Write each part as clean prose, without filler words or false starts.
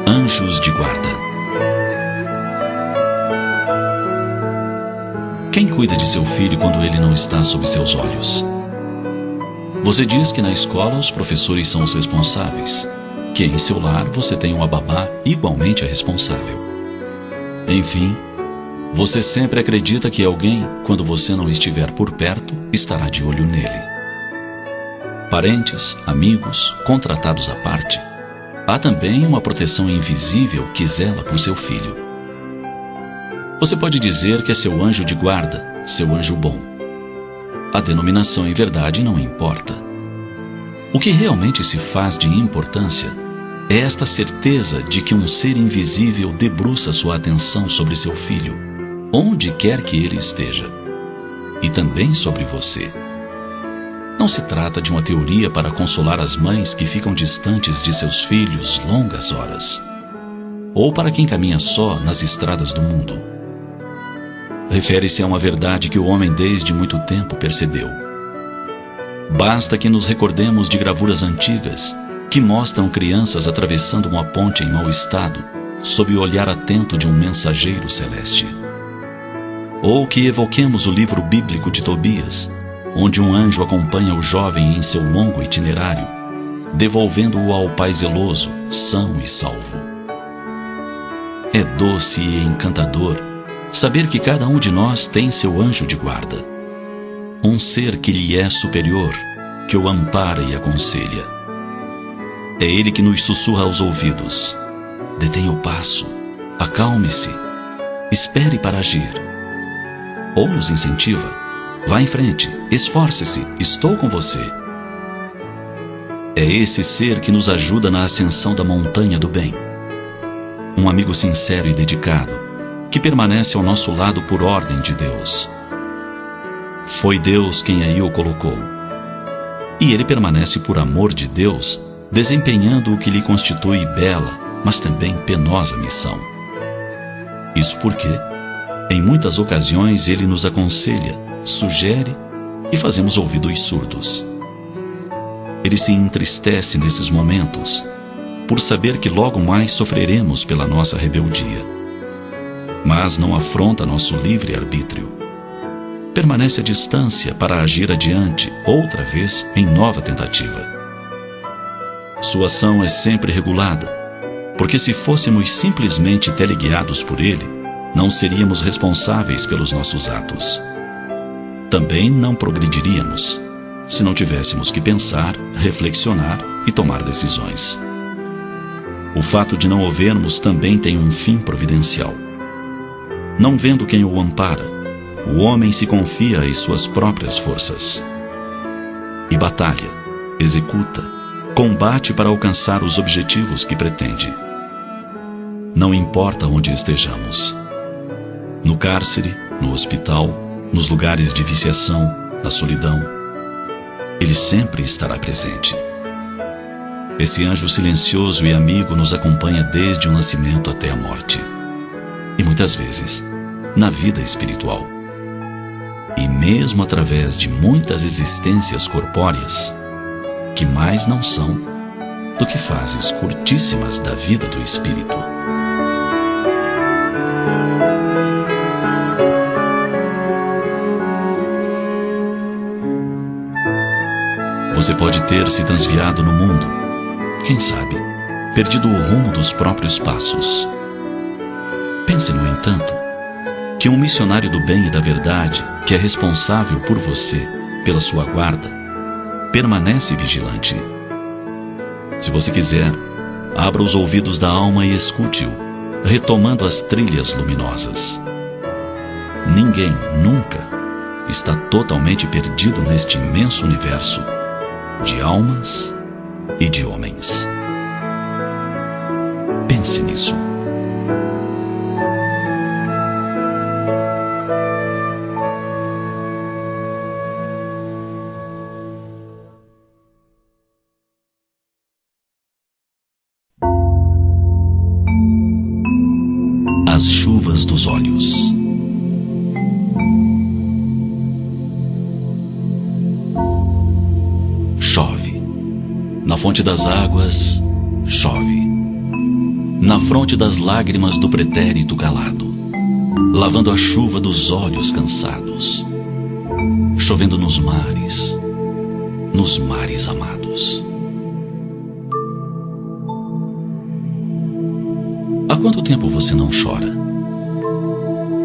Anjos de guarda. Quem cuida de seu filho quando ele não está sob seus olhos? Você diz que na escola os professores são os responsáveis, que em seu lar você tem uma babá igualmente responsável. Enfim, você sempre acredita que alguém, quando você não estiver por perto, estará de olho nele. Parentes, amigos, contratados à parte, há também uma proteção invisível que zela por seu filho. Você pode dizer que é seu anjo de guarda, seu anjo bom. A denominação em verdade não importa. O que realmente se faz de importância é esta certeza de que um ser invisível debruça sua atenção sobre seu filho, onde quer que ele esteja, e também sobre você. Não se trata de uma teoria para consolar as mães que ficam distantes de seus filhos longas horas, ou para quem caminha só nas estradas do mundo. Refere-se a uma verdade que o homem desde muito tempo percebeu. Basta que nos recordemos de gravuras antigas que mostram crianças atravessando uma ponte em mau estado, sob o olhar atento de um mensageiro celeste. Ou que evoquemos o livro bíblico de Tobias, onde um anjo acompanha o jovem em seu longo itinerário, devolvendo-o ao Pai zeloso, são e salvo. É doce e encantador saber que cada um de nós tem seu anjo de guarda, um ser que lhe é superior, que o ampara e aconselha. É ele que nos sussurra aos ouvidos: detenha o passo, acalme-se, espere para agir. Ou nos incentiva: vá em frente, esforce-se, estou com você. É esse ser que nos ajuda na ascensão da montanha do bem. Um amigo sincero e dedicado, que permanece ao nosso lado por ordem de Deus. Foi Deus quem aí o colocou. E ele permanece por amor de Deus, desempenhando o que lhe constitui bela, mas também penosa missão. Isso porque, em muitas ocasiões, ele nos aconselha, sugere e fazemos ouvidos surdos. Ele se entristece nesses momentos, por saber que logo mais sofreremos pela nossa rebeldia. Mas não afronta nosso livre-arbítrio. Permanece à distância para agir adiante, outra vez, em nova tentativa. Sua ação é sempre regulada, porque se fôssemos simplesmente teleguiados por ele, não seríamos responsáveis pelos nossos atos. Também não progrediríamos, se não tivéssemos que pensar, reflexionar e tomar decisões. O fato de não o vermos também tem um fim providencial. Não vendo quem o ampara, o homem se confia às suas próprias forças. E batalha, executa, combate para alcançar os objetivos que pretende. Não importa onde estejamos. No cárcere, no hospital, nos lugares de viciação, na solidão, ele sempre estará presente. Esse anjo silencioso e amigo nos acompanha desde o nascimento até a morte. E muitas vezes, na vida espiritual. E mesmo através de muitas existências corpóreas, que mais não são do que fases curtíssimas da vida do espírito. Você pode ter se transviado no mundo, quem sabe, perdido o rumo dos próprios passos. Pense, no entanto, que um missionário do bem e da verdade, que é responsável por você, pela sua guarda, permanece vigilante. Se você quiser, abra os ouvidos da alma e escute-o, retomando as trilhas luminosas. Ninguém, nunca, está totalmente perdido neste imenso universo de almas e de homens. Pense nisso. As chuvas dos olhos. Chove, Na fonte das águas, chove. Na fronte das lágrimas do pretérito calado, lavando a chuva dos olhos cansados, chovendo nos mares amados. Há quanto tempo você não chora?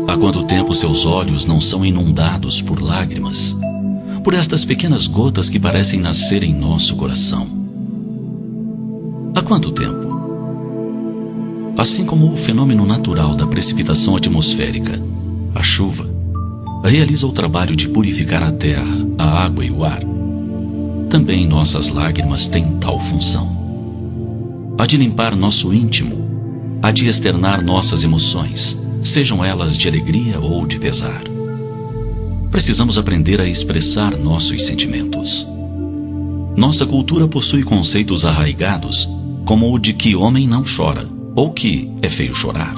Há quanto tempo seus olhos não são inundados por lágrimas, por estas pequenas gotas que parecem nascer em nosso coração? Há quanto tempo? Assim como o fenômeno natural da precipitação atmosférica, a chuva, realiza o trabalho de purificar a terra, a água e o ar, também nossas lágrimas têm tal função. A de limpar nosso íntimo, a de externar nossas emoções, sejam elas de alegria ou de pesar. Precisamos aprender a expressar nossos sentimentos. Nossa cultura possui conceitos arraigados, como o de que homem não chora, ou que é feio chorar,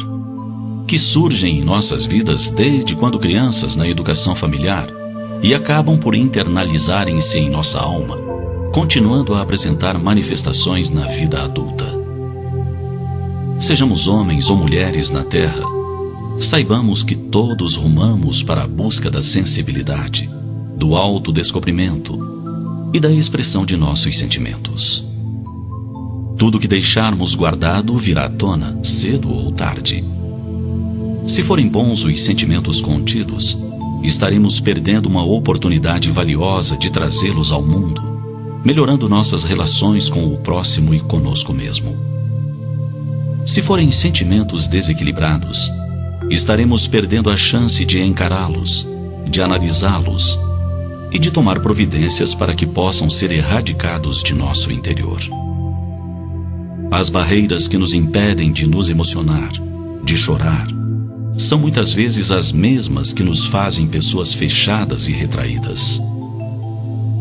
que surgem em nossas vidas desde quando crianças na educação familiar e acabam por internalizarem-se em nossa alma, continuando a apresentar manifestações na vida adulta. Sejamos homens ou mulheres na Terra, saibamos que todos rumamos para a busca da sensibilidade, do autodescobrimento e da expressão de nossos sentimentos. Tudo que deixarmos guardado virá à tona, cedo ou tarde. Se forem bons os sentimentos contidos, estaremos perdendo uma oportunidade valiosa de trazê-los ao mundo, melhorando nossas relações com o próximo e conosco mesmo. Se forem sentimentos desequilibrados, estaremos perdendo a chance de encará-los, de analisá-los e de tomar providências para que possam ser erradicados de nosso interior. As barreiras que nos impedem de nos emocionar, de chorar, são muitas vezes as mesmas que nos fazem pessoas fechadas e retraídas.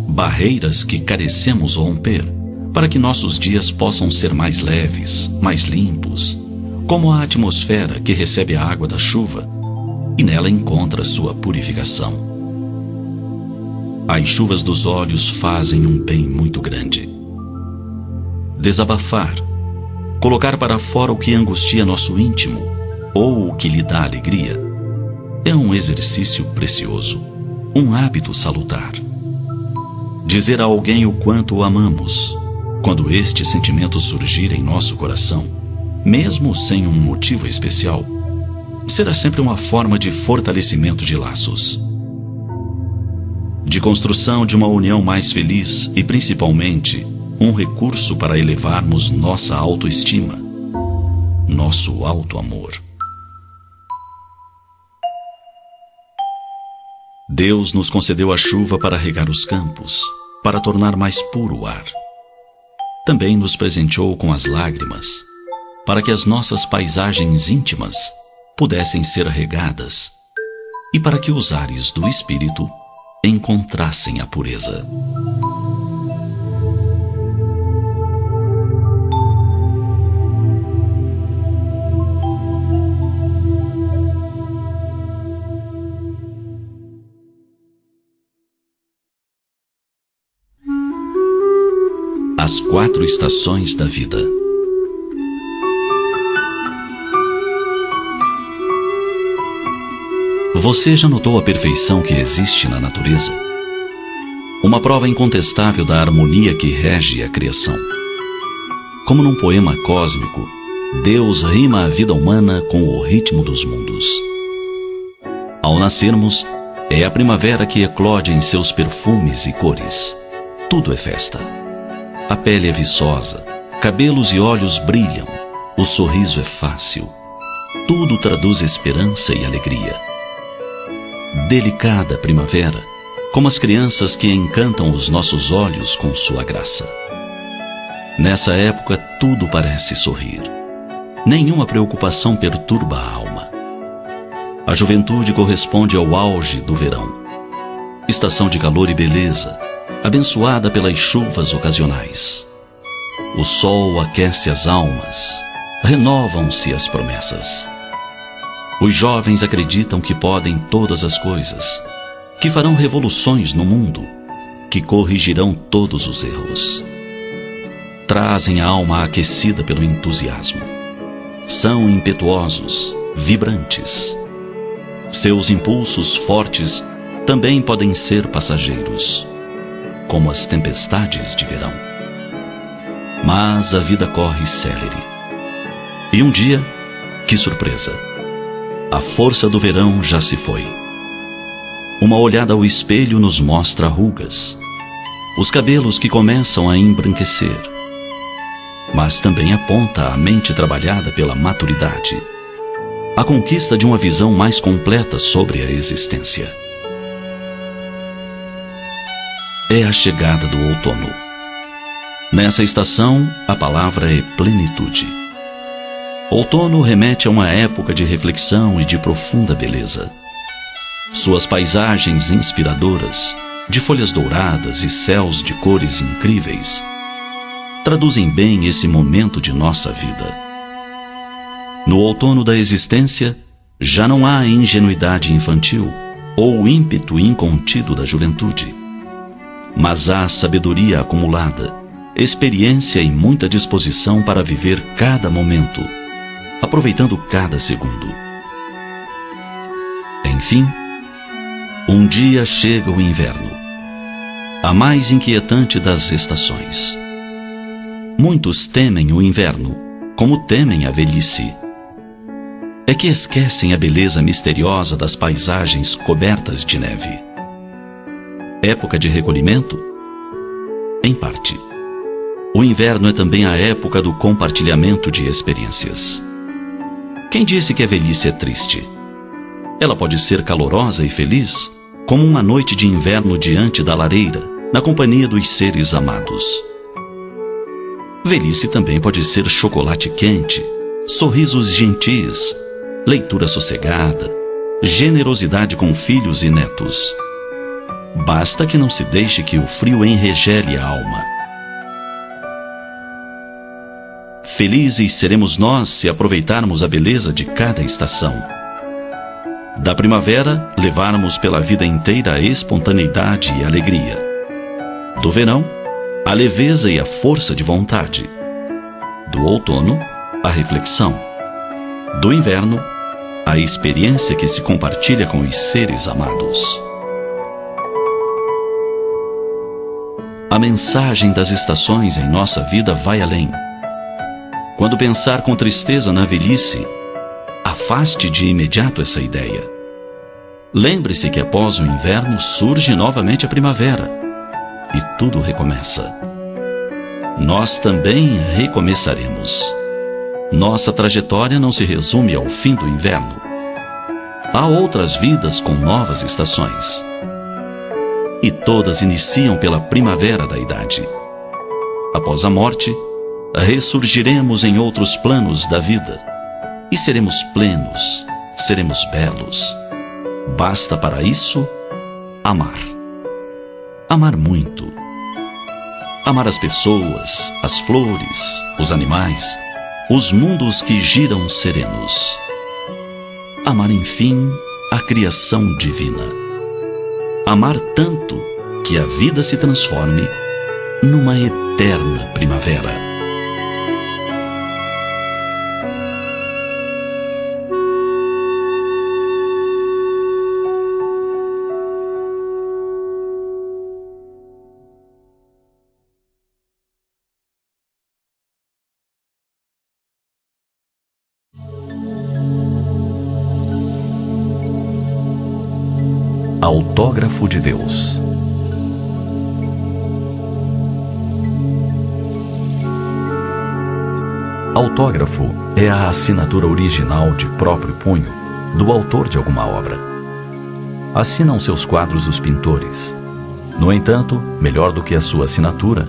Barreiras que carecemos romper para que nossos dias possam ser mais leves, mais limpos, como a atmosfera que recebe a água da chuva e nela encontra sua purificação. As chuvas dos olhos fazem um bem muito grande. Desabafar, colocar para fora o que angustia nosso íntimo ou o que lhe dá alegria, é um exercício precioso, um hábito salutar. Dizer a alguém o quanto o amamos, quando este sentimento surgir em nosso coração, mesmo sem um motivo especial, será sempre uma forma de fortalecimento de laços, de construção de uma união mais feliz e, principalmente, um recurso para elevarmos nossa autoestima, nosso auto-amor. Deus nos concedeu a chuva para regar os campos, para tornar mais puro o ar. Também nos presenteou com as lágrimas, para que as nossas paisagens íntimas pudessem ser regadas e para que os ares do espírito encontrassem a pureza. As 4 estações da vida. Você já notou a perfeição que existe na natureza? Uma prova incontestável da harmonia que rege a criação. Como num poema cósmico, Deus rima a vida humana com o ritmo dos mundos. Ao nascermos, é a primavera que eclode em seus perfumes e cores. Tudo é festa. A pele é viçosa, cabelos e olhos brilham, o sorriso é fácil. Tudo traduz esperança e alegria. Delicada primavera, como as crianças que encantam os nossos olhos com sua graça. Nessa época tudo parece sorrir. Nenhuma preocupação perturba a alma. A juventude corresponde ao auge do verão, estação de calor e beleza, abençoada pelas chuvas ocasionais. O sol aquece as almas, renovam-se as promessas. Os jovens acreditam que podem todas as coisas, que farão revoluções no mundo, que corrigirão todos os erros. trazem a alma aquecida pelo entusiasmo. São impetuosos, vibrantes. Seus impulsos fortes também podem ser passageiros, como as tempestades de verão. Mas a vida corre célere. E um dia, que surpresa! A força do verão já se foi. Uma olhada ao espelho nos mostra rugas, os cabelos que começam a embranquecer, mas também aponta a mente trabalhada pela maturidade, a conquista de uma visão mais completa sobre a existência. É a chegada do outono. Nessa estação, a palavra é plenitude. Outono remete a uma época de reflexão e de profunda beleza. Suas paisagens inspiradoras, de folhas douradas e céus de cores incríveis, traduzem bem esse momento de nossa vida. No outono da existência, já não há ingenuidade infantil ou ímpeto incontido da juventude, mas há sabedoria acumulada, experiência e muita disposição para viver cada momento, aproveitando cada segundo. Enfim, um dia chega o inverno, a mais inquietante das estações. Muitos temem o inverno, como temem a velhice. É que esquecem a beleza misteriosa das paisagens cobertas de neve. Época de recolhimento? Em parte. O inverno é também a época do compartilhamento de experiências. Quem disse que a velhice é triste? Ela pode ser calorosa e feliz, como uma noite de inverno diante da lareira, na companhia dos seres amados. Velhice também pode ser chocolate quente, sorrisos gentis, leitura sossegada, generosidade com filhos e netos. Basta que não se deixe que o frio enregele a alma. Felizes seremos nós se aproveitarmos a beleza de cada estação. Da primavera, levarmos pela vida inteira a espontaneidade e a alegria. Do verão, a leveza e a força de vontade. Do outono, a reflexão. Do inverno, a experiência que se compartilha com os seres amados. A mensagem das estações em nossa vida vai além. Quando pensar com tristeza na velhice, afaste de imediato essa ideia. Lembre-se que após o inverno surge novamente a primavera e tudo recomeça. Nós também recomeçaremos. Nossa trajetória não se resume ao fim do inverno. Há outras vidas com novas estações. E todas iniciam pela primavera da idade. Após a morte, ressurgiremos em outros planos da vida. E seremos plenos, seremos belos. Basta para isso amar. Amar muito. Amar as pessoas, as flores, os animais, os mundos que giram serenos. Amar, enfim, a criação divina. Amar tanto que a vida se transforme numa eterna primavera. Autógrafo de Deus. Autógrafo é a assinatura original de próprio punho do autor de alguma obra. Assinam seus quadros os pintores. No entanto, melhor do que a sua assinatura,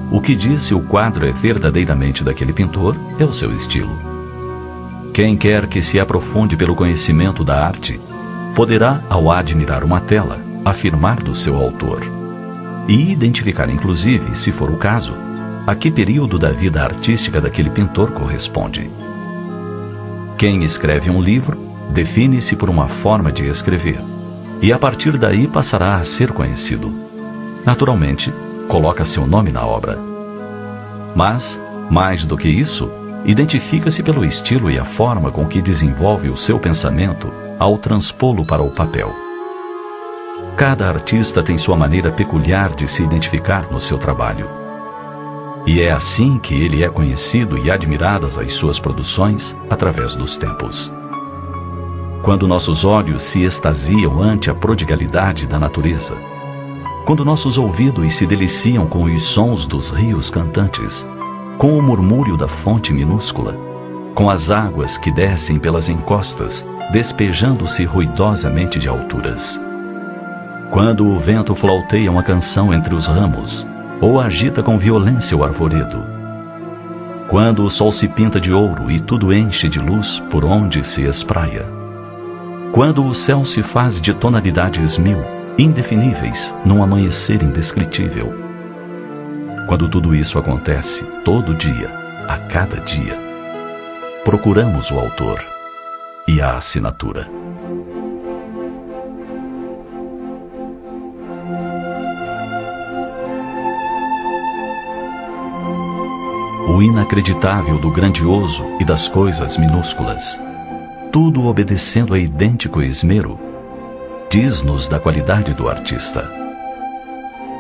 o que diz se o quadro é verdadeiramente daquele pintor é o seu estilo. Quem quer que se aprofunde pelo conhecimento da arte, poderá, ao admirar uma tela, afirmar do seu autor e identificar, inclusive, se for o caso, a que período da vida artística daquele pintor corresponde. Quem escreve um livro define-se por uma forma de escrever e a partir daí passará a ser conhecido. Naturalmente, coloca seu nome na obra. Mas, mais do que isso, identifica-se pelo estilo e a forma com que desenvolve o seu pensamento ao transpô-lo para o papel. Cada artista tem sua maneira peculiar de se identificar no seu trabalho. E é assim que ele é conhecido e admiradas as suas produções através dos tempos. Quando nossos olhos se extasiam ante a prodigalidade da natureza, quando nossos ouvidos se deliciam com os sons dos rios cantantes, com o murmúrio da fonte minúscula, com as águas que descem pelas encostas, despejando-se ruidosamente de alturas. Quando o vento flauteia uma canção entre os ramos, ou agita com violência o arvoredo. Quando o sol se pinta de ouro e tudo enche de luz por onde se espraia. Quando o céu se faz de tonalidades mil, indefiníveis, num amanhecer indescritível. Quando tudo isso acontece, todo dia, a cada dia, procuramos o autor e a assinatura. O inacreditável do grandioso e das coisas minúsculas, tudo obedecendo a idêntico esmero, diz-nos da qualidade do artista.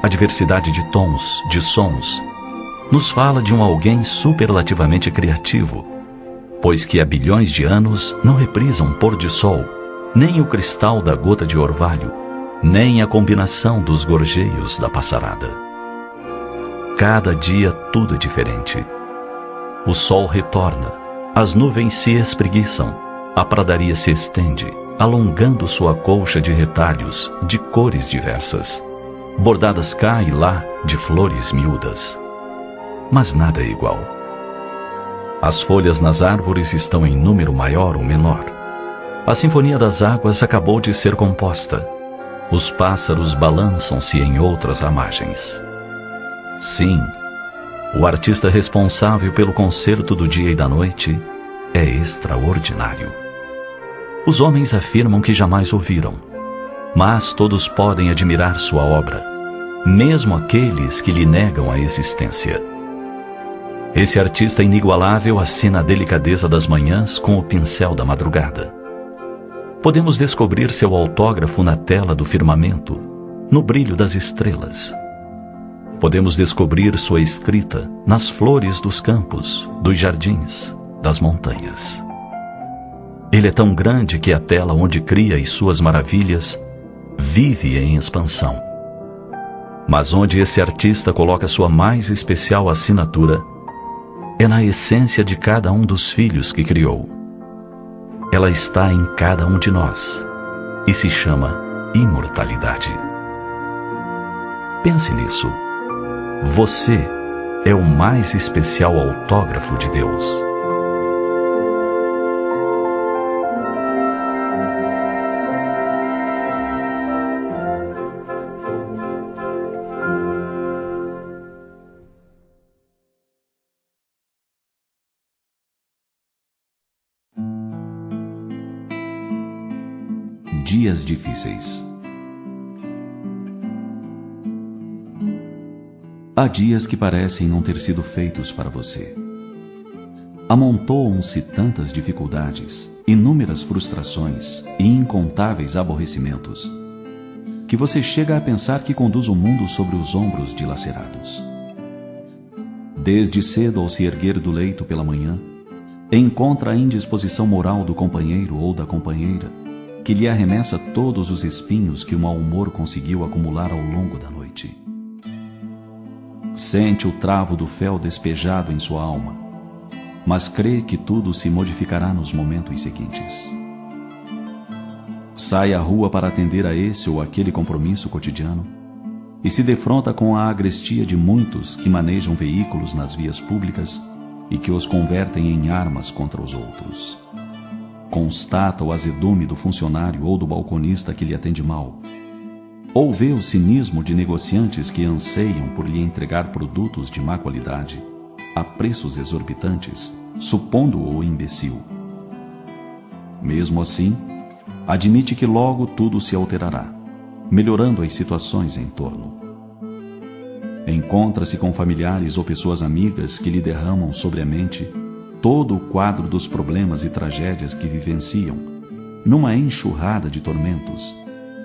A diversidade de tons, de sons, nos fala de um alguém superlativamente criativo, pois que há bilhões de anos não reprisam pôr de sol, nem o cristal da gota de orvalho, nem a combinação dos gorjeios da passarada. Cada dia tudo é diferente. O sol retorna, as nuvens se espreguiçam, a pradaria se estende, alongando sua colcha de retalhos de cores diversas, bordadas cá e lá de flores miúdas. Mas nada é igual. As folhas nas árvores estão em número maior ou menor. A sinfonia das águas acabou de ser composta. Os pássaros balançam-se em outras ramagens. Sim, o artista responsável pelo concerto do dia e da noite é extraordinário. Os homens afirmam que jamais ouviram, mas todos podem admirar sua obra, mesmo aqueles que lhe negam a existência. Esse artista inigualável assina a delicadeza das manhãs com o pincel da madrugada. Podemos descobrir seu autógrafo na tela do firmamento, no brilho das estrelas. Podemos descobrir sua escrita nas flores dos campos, dos jardins, das montanhas. Ele é tão grande que a tela onde cria as suas maravilhas vive em expansão. Mas onde esse artista coloca sua mais especial assinatura é na essência de cada um dos filhos que criou. Ela está em cada um de nós e se chama imortalidade. Pense nisso. Você é o mais especial autógrafo de Deus. Dias difíceis. Há dias que parecem não ter sido feitos para você. Amontoam-se tantas dificuldades, inúmeras frustrações e incontáveis aborrecimentos, que você chega a pensar que conduz o mundo sobre os ombros dilacerados. Desde cedo, ao se erguer do leito pela manhã, encontra a indisposição moral do companheiro ou da companheira, que lhe arremessa todos os espinhos que o mau humor conseguiu acumular ao longo da noite. Sente o travo do fel despejado em sua alma, mas crê que tudo se modificará nos momentos seguintes. Sai à rua para atender a esse ou aquele compromisso cotidiano e se defronta com a agrestia de muitos que manejam veículos nas vias públicas e que os convertem em armas contra os outros. Constata o azedume do funcionário ou do balconista que lhe atende mal, ou vê o cinismo de negociantes que anseiam por lhe entregar produtos de má qualidade, a preços exorbitantes, supondo-o imbecil. Mesmo assim, admite que logo tudo se alterará, melhorando as situações em torno. Encontra-se com familiares ou pessoas amigas que lhe derramam sobre a mente todo o quadro dos problemas e tragédias que vivenciam, numa enxurrada de tormentos,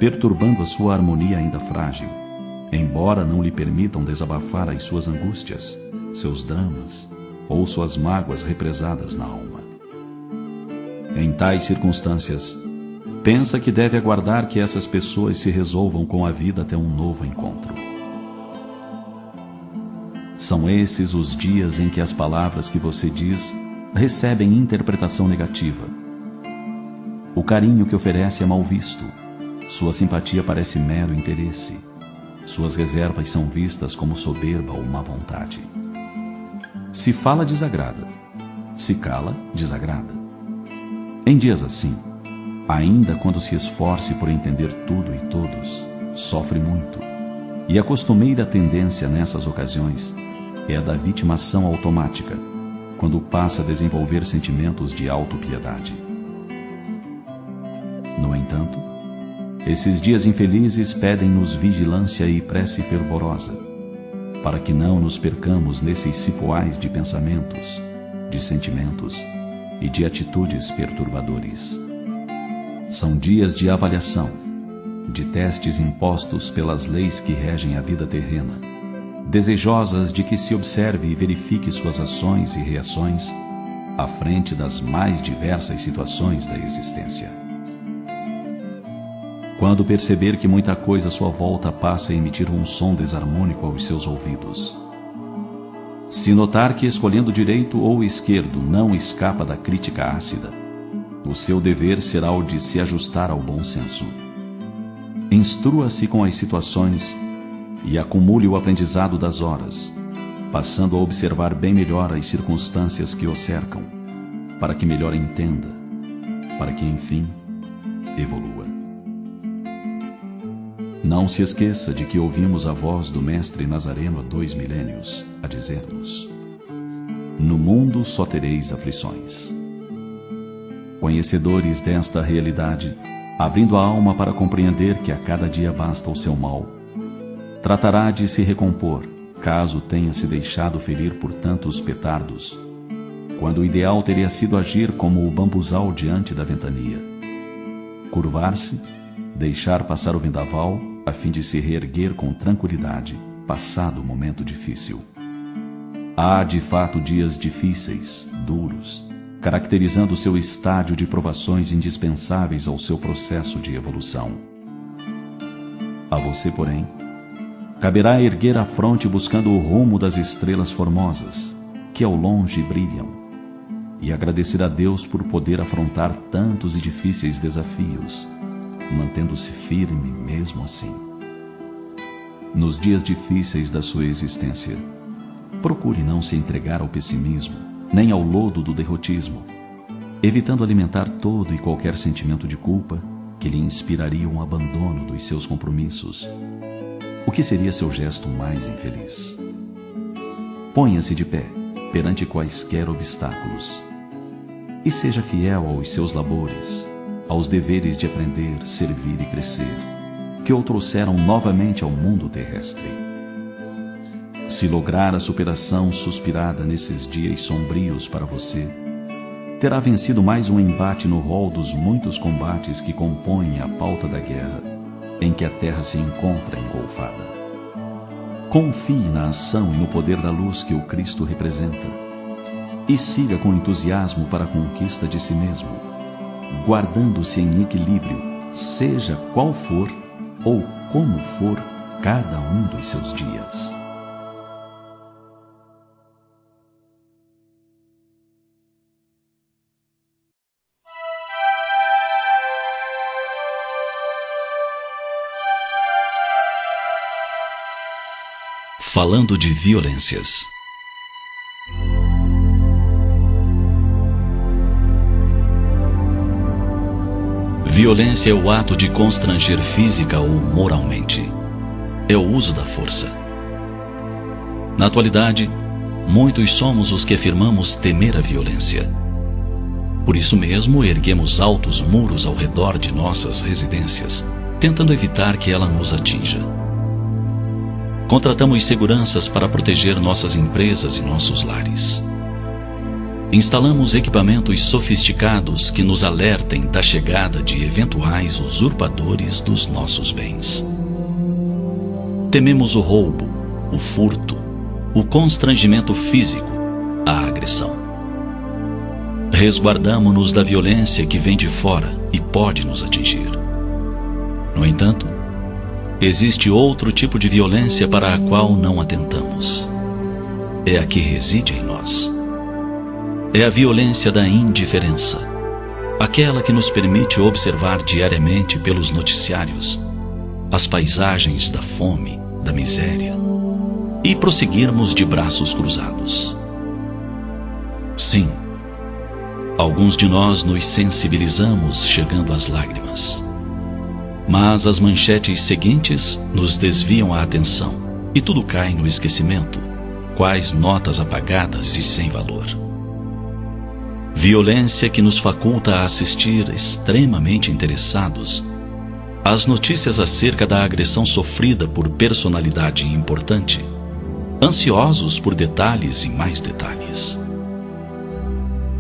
perturbando a sua harmonia ainda frágil, embora não lhe permitam desabafar as suas angústias, seus dramas ou suas mágoas represadas na alma. Em tais circunstâncias, pensa que deve aguardar que essas pessoas se resolvam com a vida até um novo encontro. São esses os dias em que as palavras que você diz recebem interpretação negativa. O carinho que oferece é mal visto. Sua simpatia parece mero interesse. Suas reservas são vistas como soberba ou má vontade. Se fala, desagrada. Se cala, desagrada. Em dias assim, ainda quando se esforce por entender tudo e todos, sofre muito. E a costumeira tendência nessas ocasiões é a da vitimação automática, quando passa a desenvolver sentimentos de autopiedade. No entanto, esses dias infelizes pedem-nos vigilância e prece fervorosa, para que não nos percamos nesses cipoais de pensamentos, de sentimentos e de atitudes perturbadores. São dias de avaliação, de testes impostos pelas leis que regem a vida terrena, desejosas de que se observe e verifique suas ações e reações à frente das mais diversas situações da existência. Quando perceber que muita coisa à sua volta passa a emitir um som desarmônico aos seus ouvidos, se notar que escolhendo direito ou esquerdo não escapa da crítica ácida, o seu dever será o de se ajustar ao bom senso. Instrua-se com as situações e acumule o aprendizado das horas, passando a observar bem melhor as circunstâncias que o cercam, para que melhor entenda, para que, enfim, evolua. Não se esqueça de que ouvimos a voz do Mestre Nazareno há 2 milênios, a dizer-nos: no mundo só tereis aflições. Conhecedores desta realidade, abrindo a alma para compreender que a cada dia basta o seu mal, tratará de se recompor, caso tenha se deixado ferir por tantos petardos, quando o ideal teria sido agir como o bambuzal diante da ventania. Curvar-se, deixar passar o vendaval, a fim de se reerguer com tranquilidade, passado o momento difícil. Há, de fato, dias difíceis, duros, caracterizando o seu estádio de provações indispensáveis ao seu processo de evolução. A você, porém, caberá erguer a fronte buscando o rumo das estrelas formosas, que ao longe brilham, e agradecer a Deus por poder afrontar tantos e difíceis desafios, mantendo-se firme mesmo assim. Nos dias difíceis da sua existência, procure não se entregar ao pessimismo, nem ao lodo do derrotismo, evitando alimentar todo e qualquer sentimento de culpa que lhe inspiraria um abandono dos seus compromissos, o que seria seu gesto mais infeliz. Ponha-se de pé perante quaisquer obstáculos e seja fiel aos seus labores, aos deveres de aprender, servir e crescer, que o trouxeram novamente ao mundo terrestre. Se lograr a superação suspirada nesses dias sombrios para você, terá vencido mais um embate no rol dos muitos combates que compõem a pauta da guerra, em que a Terra se encontra engolfada. Confie na ação e no poder da luz que o Cristo representa, e siga com entusiasmo para a conquista de si mesmo, guardando-se em equilíbrio, seja qual for ou como for cada um dos seus dias. Falando de violências. Violência é o ato de constranger física ou moralmente. É o uso da força. Na atualidade, muitos somos os que afirmamos temer a violência. Por isso mesmo, erguemos altos muros ao redor de nossas residências, tentando evitar que ela nos atinja. Contratamos seguranças para proteger nossas empresas e nossos lares. Instalamos equipamentos sofisticados que nos alertem da chegada de eventuais usurpadores dos nossos bens. Tememos o roubo, o furto, o constrangimento físico, a agressão. Resguardamo-nos da violência que vem de fora e pode nos atingir. No entanto, existe outro tipo de violência para a qual não atentamos. É a que reside em nós. É a violência da indiferença, aquela que nos permite observar diariamente pelos noticiários as paisagens da fome, da miséria, e prosseguirmos de braços cruzados. Sim, alguns de nós nos sensibilizamos chegando às lágrimas. Mas as manchetes seguintes nos desviam a atenção e tudo cai no esquecimento, quais notas apagadas e sem valor. Violência que nos faculta a assistir extremamente interessados às notícias acerca da agressão sofrida por personalidade importante, ansiosos por detalhes e mais detalhes.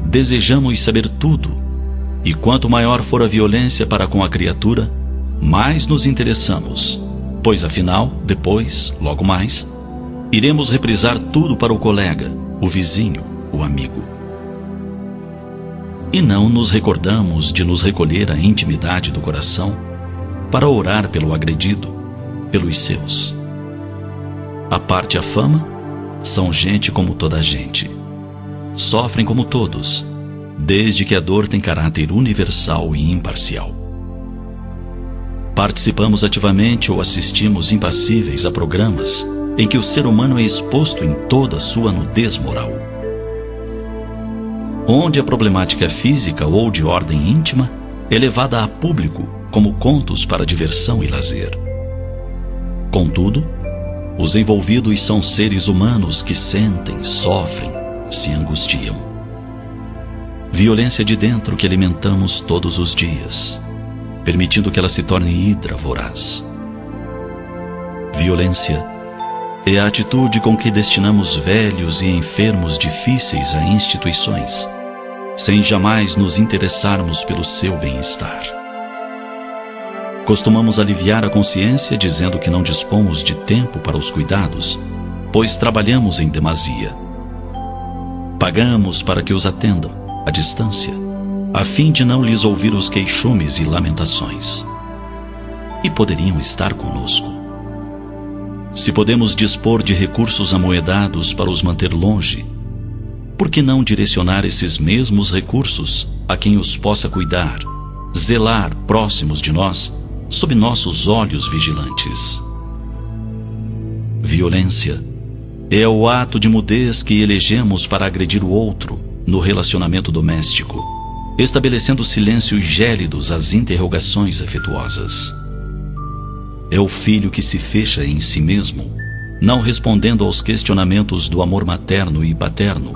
Desejamos saber tudo, e quanto maior for a violência para com a criatura, mais nos interessamos, pois afinal, depois, logo mais, iremos reprisar tudo para o colega, o vizinho, o amigo. E não nos recordamos de nos recolher à intimidade do coração para orar pelo agredido, pelos seus. A parte a fama, são gente como toda a gente. Sofrem como todos, desde que a dor tem caráter universal e imparcial. Participamos ativamente ou assistimos impassíveis a programas em que o ser humano é exposto em toda a sua nudez moral. Onde a problemática física ou de ordem íntima é levada a público como contos para diversão e lazer. Contudo, os envolvidos são seres humanos que sentem, sofrem, se angustiam. Violência de dentro que alimentamos todos os dias, permitindo que ela se torne hidra voraz. Violência é a atitude com que destinamos velhos e enfermos difíceis a instituições, sem jamais nos interessarmos pelo seu bem-estar. Costumamos aliviar a consciência dizendo que não dispomos de tempo para os cuidados, pois trabalhamos em demasia. Pagamos para que os atendam, à distância, a fim de não lhes ouvir os queixumes e lamentações. E poderiam estar conosco. Se podemos dispor de recursos amoedados para os manter longe, por que não direcionar esses mesmos recursos a quem os possa cuidar, zelar próximos de nós, sob nossos olhos vigilantes? Violência é o ato de mudez que elegemos para agredir o outro no relacionamento doméstico, estabelecendo silêncios gélidos às interrogações afetuosas. É o filho que se fecha em si mesmo, não respondendo aos questionamentos do amor materno e paterno,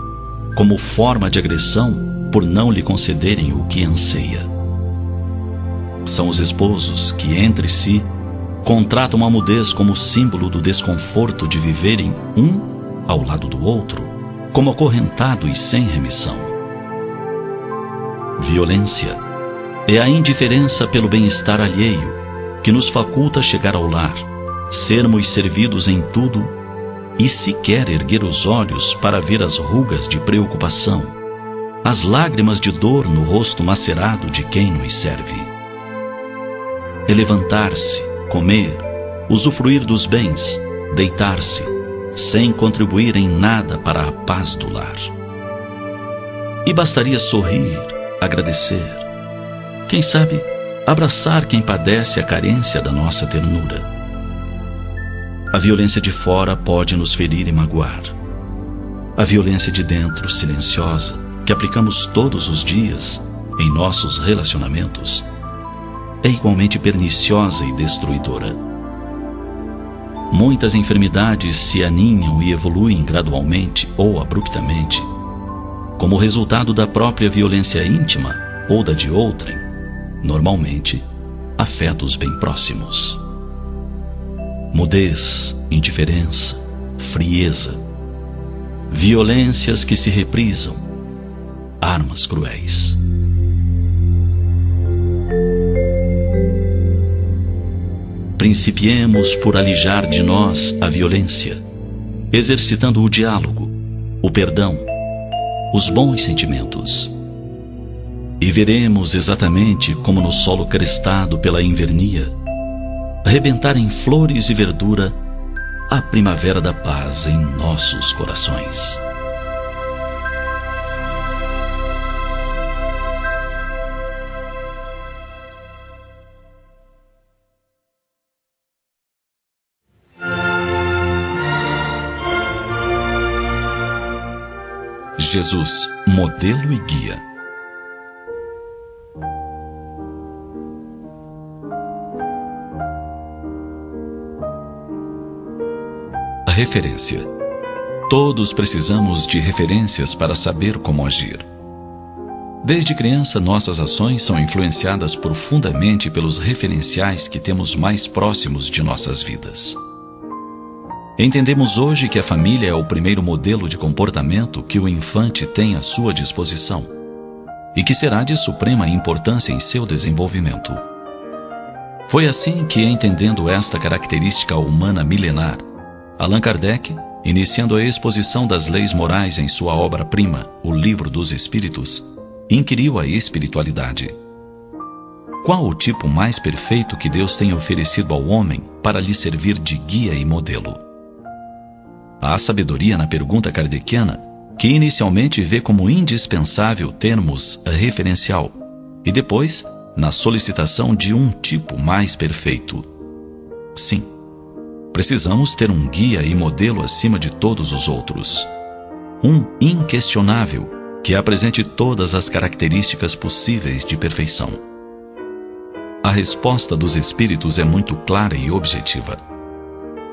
como forma de agressão por não lhe concederem o que anseia. São os esposos que, entre si, contratam a mudez como símbolo do desconforto de viverem um ao lado do outro, como acorrentado e sem remissão. Violência é a indiferença pelo bem-estar alheio, que nos faculta chegar ao lar, sermos servidos em tudo e sequer erguer os olhos para ver as rugas de preocupação, as lágrimas de dor no rosto macerado de quem nos serve. É levantar-se, comer, usufruir dos bens, deitar-se, sem contribuir em nada para a paz do lar. E bastaria sorrir, agradecer, quem sabe, abraçar quem padece a carência da nossa ternura. A violência de fora pode nos ferir e magoar. A violência de dentro, silenciosa, que aplicamos todos os dias em nossos relacionamentos, é igualmente perniciosa e destruidora. Muitas enfermidades se aninham e evoluem gradualmente ou abruptamente, como resultado da própria violência íntima ou da de outrem. Normalmente, afetos bem próximos. mudez, indiferença, frieza, violências que se reprisam, armas cruéis. Principiemos por alijar de nós a violência, exercitando o diálogo, o perdão, os bons sentimentos. E veremos exatamente como no solo crestado pela invernia, rebentar em flores e verdura a primavera da paz em nossos corações. Jesus, modelo e guia. A referência. Todos precisamos de referências para saber como agir. Desde criança, nossas ações são influenciadas profundamente pelos referenciais que temos mais próximos de nossas vidas. Entendemos hoje que a família é o primeiro modelo de comportamento que o infante tem à sua disposição e que será de suprema importância em seu desenvolvimento. Foi assim que, entendendo esta característica humana milenar, Allan Kardec, iniciando a exposição das leis morais em sua obra-prima, O Livro dos Espíritos, inquiriu a espiritualidade. Qual o tipo mais perfeito que Deus tem oferecido ao homem para lhe servir de guia e modelo? Há sabedoria na pergunta kardeciana, que inicialmente vê como indispensável termos referencial, e depois na solicitação de um tipo mais perfeito. Sim, precisamos ter um guia e modelo acima de todos os outros. Um inquestionável que apresente todas as características possíveis de perfeição. A resposta dos Espíritos é muito clara e objetiva.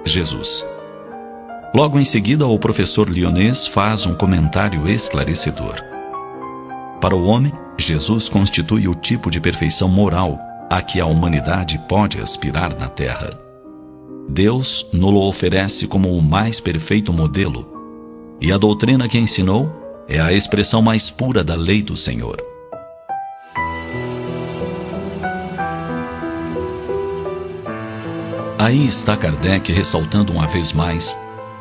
Jesus. Logo em seguida, o professor Lyonès faz um comentário esclarecedor. Para o homem, Jesus constitui o tipo de perfeição moral a que a humanidade pode aspirar na Terra. Deus nos oferece como o mais perfeito modelo, e a doutrina que ensinou é a expressão mais pura da lei do Senhor. Aí está Kardec ressaltando uma vez mais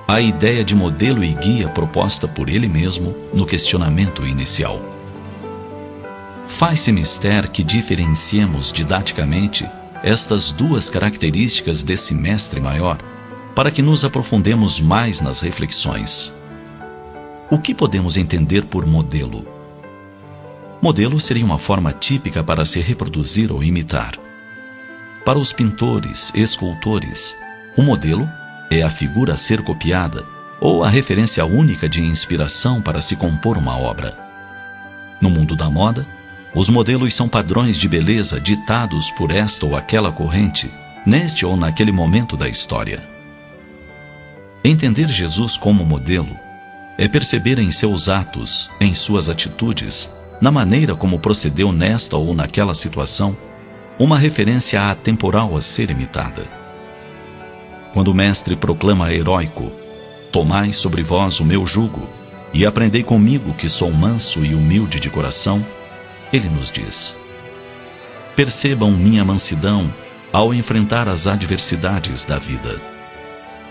a ideia de modelo e guia proposta por ele mesmo no questionamento inicial. Faz-se mister que diferenciemos didaticamente estas duas características desse mestre maior, para que nos aprofundemos mais nas reflexões. O que podemos entender por modelo? Modelo seria uma forma típica para se reproduzir ou imitar. Para os pintores, escultores, o modelo é a figura a ser copiada ou a referência única de inspiração para se compor uma obra. No mundo da moda, os modelos são padrões de beleza ditados por esta ou aquela corrente, neste ou naquele momento da história. Entender Jesus como modelo é perceber em seus atos, em suas atitudes, na maneira como procedeu nesta ou naquela situação, uma referência atemporal a ser imitada. Quando o mestre proclama heróico: tomai sobre vós o meu jugo e aprendei comigo que sou manso e humilde de coração, ele nos diz: percebam minha mansidão ao enfrentar as adversidades da vida.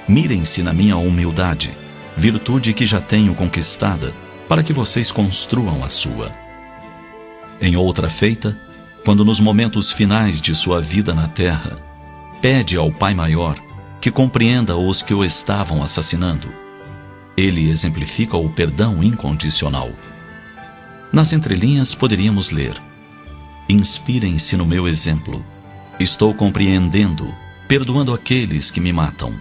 Mirem-se na minha humildade, virtude que já tenho conquistada, para que vocês construam a sua. Em outra feita, quando nos momentos finais de sua vida na terra, pede ao Pai Maior que compreenda os que o estavam assassinando. Ele exemplifica o perdão incondicional. Nas entrelinhas poderíamos ler: inspirem-se no meu exemplo. Estou compreendendo, perdoando aqueles que me matam.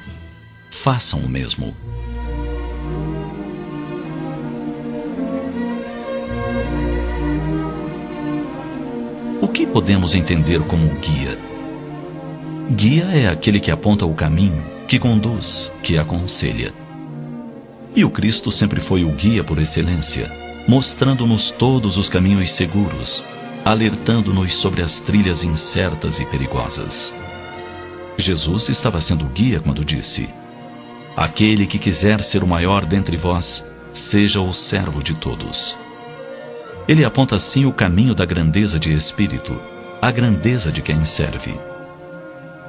Façam o mesmo. O que podemos entender como guia? Guia é aquele que aponta o caminho, que conduz, que aconselha. E o Cristo sempre foi o guia por excelência, mostrando-nos todos os caminhos seguros, alertando-nos sobre as trilhas incertas e perigosas. Jesus estava sendo guia quando disse: aquele que quiser ser o maior dentre vós, seja o servo de todos. Ele aponta assim o caminho da grandeza de espírito, a grandeza de quem serve.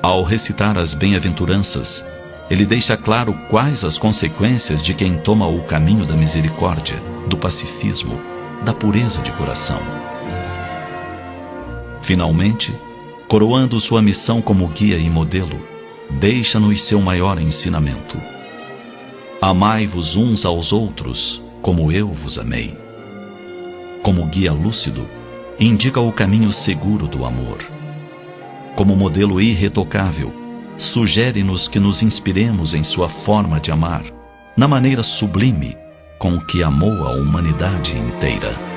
Ao recitar as bem-aventuranças, ele deixa claro quais as consequências de quem toma o caminho da misericórdia, do pacifismo, da pureza de coração. Finalmente, coroando sua missão como guia e modelo, deixa-nos seu maior ensinamento: amai-vos uns aos outros, como eu vos amei. Como guia lúcido, indica o caminho seguro do amor. Como modelo irretocável, sugere-nos que nos inspiremos em sua forma de amar, na maneira sublime com que amou a humanidade inteira.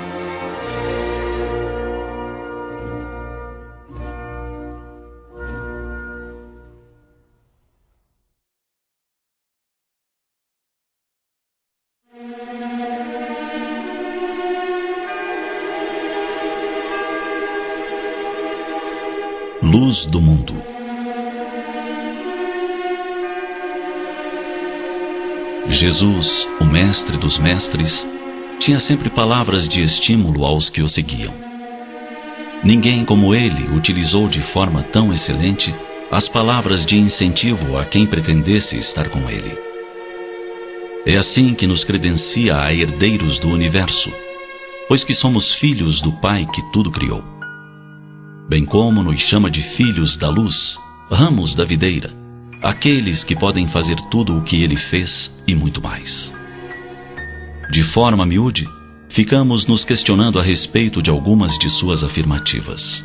Luz do mundo. Jesus, o mestre dos mestres, tinha sempre palavras de estímulo aos que o seguiam. Ninguém como ele utilizou de forma tão excelente as palavras de incentivo a quem pretendesse estar com ele. É assim que nos credencia a herdeiros do universo, pois que somos filhos do Pai que tudo criou. Bem como nos chama de filhos da luz, ramos da videira, aqueles que podem fazer tudo o que ele fez e muito mais. De forma miúde, ficamos nos questionando a respeito de algumas de suas afirmativas.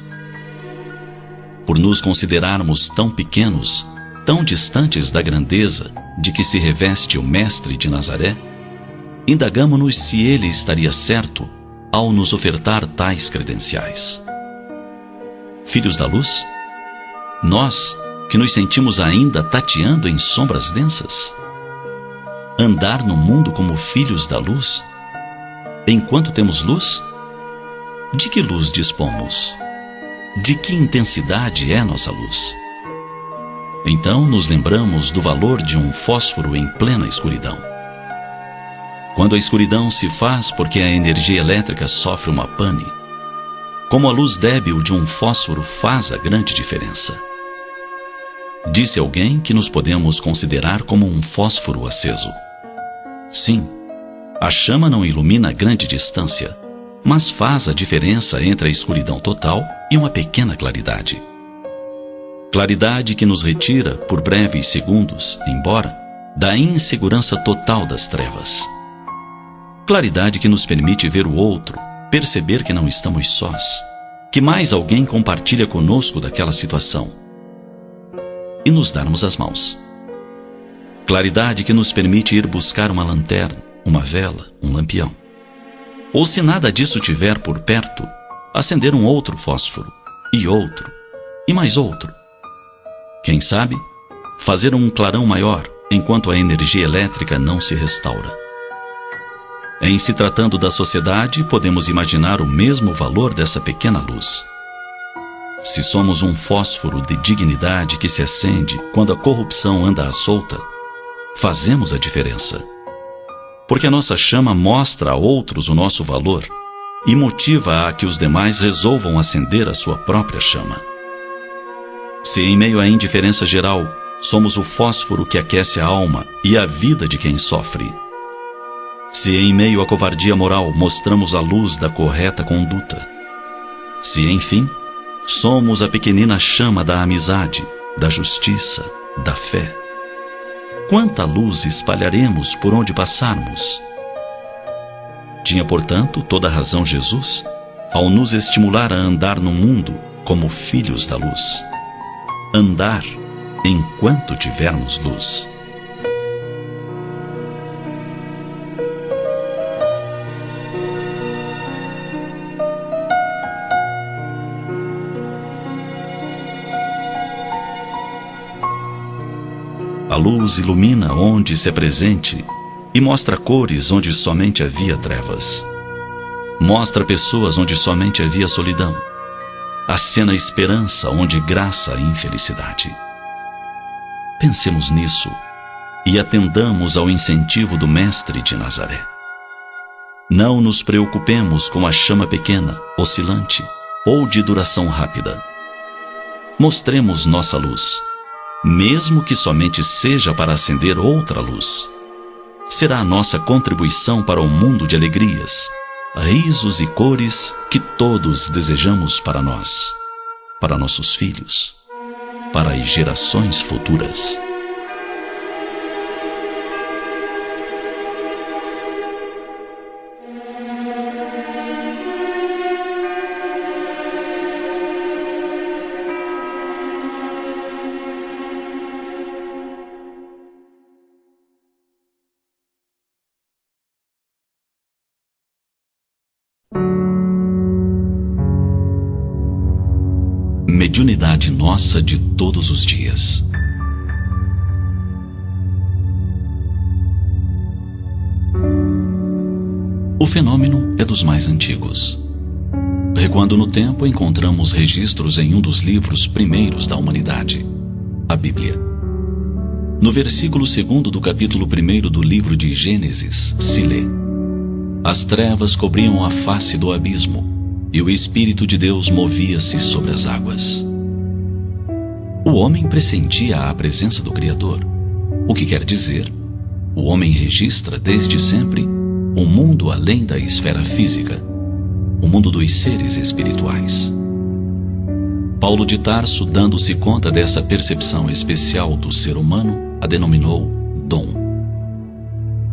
Por nos considerarmos tão pequenos, tão distantes da grandeza de que se reveste o Mestre de Nazaré, indagamo-nos se ele estaria certo ao nos ofertar tais credenciais. Filhos da luz? Nós, que nos sentimos ainda tateando em sombras densas? Andar no mundo como filhos da luz? Enquanto temos luz? De que luz dispomos? De que intensidade é nossa luz? Então nos lembramos do valor de um fósforo em plena escuridão. Quando a escuridão se faz porque a energia elétrica sofre uma pane, como a luz débil de um fósforo faz a grande diferença. Disse alguém que nos podemos considerar como um fósforo aceso. Sim, a chama não ilumina a grande distância, mas faz a diferença entre a escuridão total e uma pequena claridade. Claridade que nos retira, por breves segundos, embora, da insegurança total das trevas. Claridade que nos permite ver o outro, perceber que não estamos sós, que mais alguém compartilha conosco daquela situação, e nos darmos as mãos. Claridade que nos permite ir buscar uma lanterna, uma vela, um lampião. Ou se nada disso tiver por perto, acender um outro fósforo, e mais outro. Quem sabe, fazer um clarão maior enquanto a energia elétrica não se restaura. Em se tratando da sociedade, podemos imaginar o mesmo valor dessa pequena luz. Se somos um fósforo de dignidade que se acende quando a corrupção anda à solta, fazemos a diferença. Porque a nossa chama mostra a outros o nosso valor e motiva a que os demais resolvam acender a sua própria chama. Se em meio à indiferença geral, somos o fósforo que aquece a alma e a vida de quem sofre, se em meio à covardia moral mostramos a luz da correta conduta, se, enfim, somos a pequenina chama da amizade, da justiça, da fé, quanta luz espalharemos por onde passarmos? Tinha, portanto, toda a razão Jesus ao nos estimular a andar no mundo como filhos da luz. Andar enquanto tivermos luz. A luz ilumina onde se é presente e mostra cores onde somente havia trevas. Mostra pessoas onde somente havia solidão. Acena esperança onde graça a infelicidade. Pensemos nisso e atendamos ao incentivo do Mestre de Nazaré. Não nos preocupemos com a chama pequena, oscilante ou de duração rápida. Mostremos nossa luz, mesmo que somente seja para acender outra luz. Será a nossa contribuição para um mundo de alegrias, risos e cores que todos desejamos para nós, para nossos filhos, para as gerações futuras. Mediunidade nossa de todos os dias. O fenômeno é dos mais antigos. Recuando no tempo, encontramos registros em um dos livros primeiros da humanidade, a Bíblia. No versículo 2º do capítulo 1º do livro de Gênesis, se lê: As trevas cobriam a face do abismo, e o Espírito de Deus movia-se sobre as águas. O homem pressentia a presença do Criador, o que quer dizer, o homem registra desde sempre um mundo além da esfera física, o mundo dos seres espirituais. Paulo de Tarso, dando-se conta dessa percepção especial do ser humano, a denominou dom.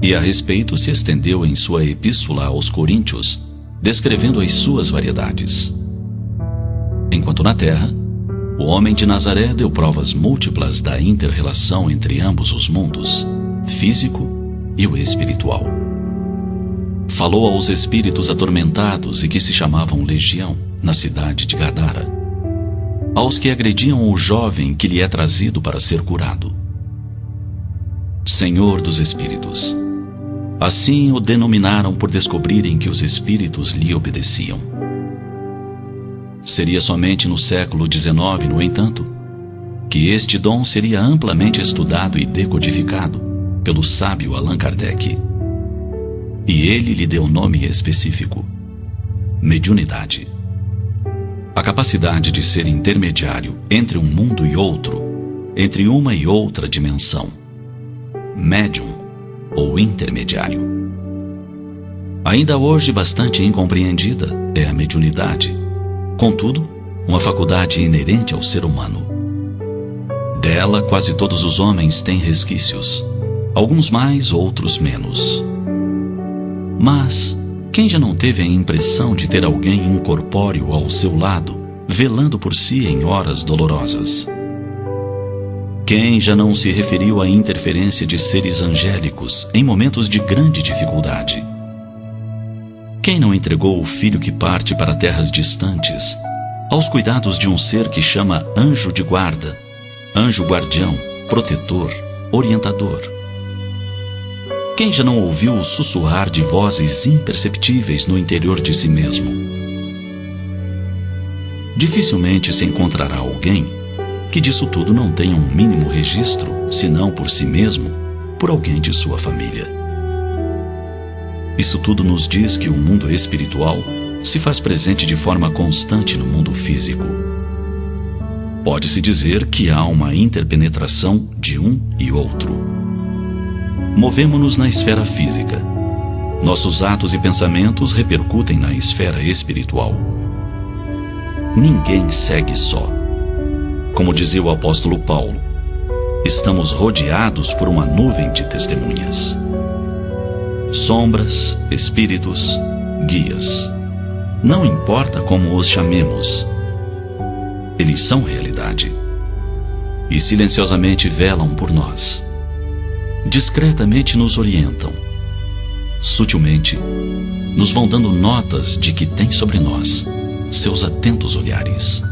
E a respeito se estendeu em sua epístola aos Coríntios, descrevendo as suas variedades. Enquanto na Terra, o homem de Nazaré deu provas múltiplas da inter-relação entre ambos os mundos, físico e o espiritual. Falou aos espíritos atormentados e que se chamavam Legião, na cidade de Gadara, aos que agrediam o jovem que lhe é trazido para ser curado. Senhor dos Espíritos. Assim o denominaram por descobrirem que os espíritos lhe obedeciam. Seria somente no século XIX, no entanto, que este dom seria amplamente estudado e decodificado pelo sábio Allan Kardec. E ele lhe deu nome específico: mediunidade. A capacidade de ser intermediário entre um mundo e outro, entre uma e outra dimensão. Médium ou intermediário. Ainda hoje bastante incompreendida é a mediunidade, contudo, uma faculdade inerente ao ser humano. Dela quase todos os homens têm resquícios, alguns mais, outros menos. Mas quem já não teve a impressão de ter alguém incorpóreo ao seu lado, velando por si em horas dolorosas? Quem já não se referiu à interferência de seres angélicos em momentos de grande dificuldade? Quem não entregou o filho que parte para terras distantes aos cuidados de um ser que chama anjo de guarda, anjo guardião, protetor, orientador? Quem já não ouviu o sussurrar de vozes imperceptíveis no interior de si mesmo? Dificilmente se encontrará alguém que disso tudo não tenha um mínimo registro, se não por si mesmo, por alguém de sua família. Isso tudo nos diz que o mundo espiritual se faz presente de forma constante no mundo físico. Pode-se dizer que há uma interpenetração de um e outro. Movemo-nos na esfera física. Nossos atos e pensamentos repercutem na esfera espiritual. Ninguém segue só. Como dizia o apóstolo Paulo, estamos rodeados por uma nuvem de testemunhas. Sombras, espíritos, guias. Não importa como os chamemos, eles são realidade. E silenciosamente velam por nós. Discretamente nos orientam. Sutilmente, nos vão dando notas de que têm sobre nós seus atentos olhares.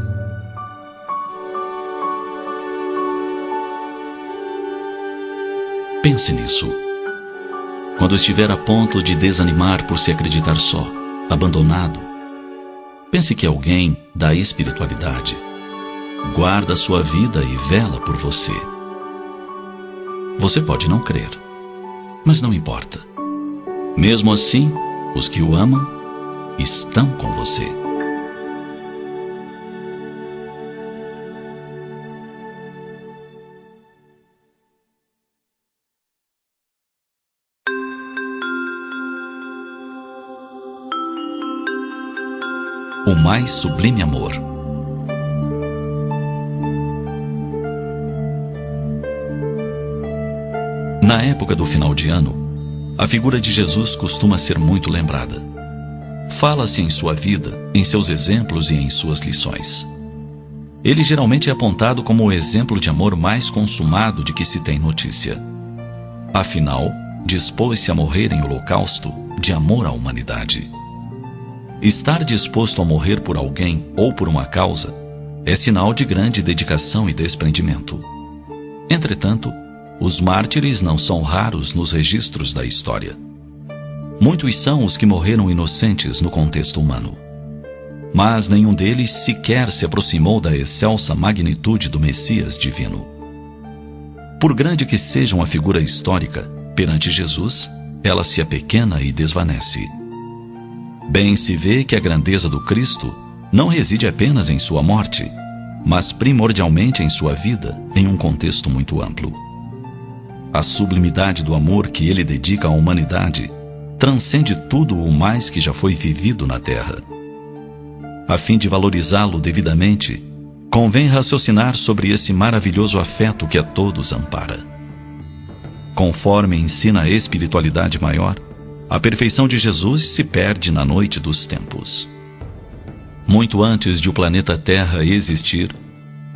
Pense nisso. Quando estiver a ponto de desanimar por se acreditar só, abandonado, pense que alguém da espiritualidade guarda sua vida e vela por você. Você pode não crer, mas não importa. Mesmo assim, os que o amam estão com você. O mais sublime amor. Na época do final de ano, a figura de Jesus costuma ser muito lembrada. Fala-se em sua vida, em seus exemplos e em suas lições. Ele geralmente é apontado como o exemplo de amor mais consumado de que se tem notícia. Afinal, dispôs-se a morrer em holocausto de amor à humanidade. Estar disposto a morrer por alguém ou por uma causa é sinal de grande dedicação e desprendimento. Entretanto, os mártires não são raros nos registros da história. Muitos são os que morreram inocentes no contexto humano. Mas nenhum deles sequer se aproximou da excelsa magnitude do Messias divino. Por grande que seja uma figura histórica, perante Jesus, ela se apequena e desvanece. Bem se vê que a grandeza do Cristo não reside apenas em sua morte, mas primordialmente em sua vida, em um contexto muito amplo. A sublimidade do amor que ele dedica à humanidade transcende tudo o mais que já foi vivido na Terra. A fim de valorizá-lo devidamente, convém raciocinar sobre esse maravilhoso afeto que a todos ampara. Conforme ensina a espiritualidade maior, a perfeição de Jesus se perde na noite dos tempos. Muito antes de o planeta Terra existir,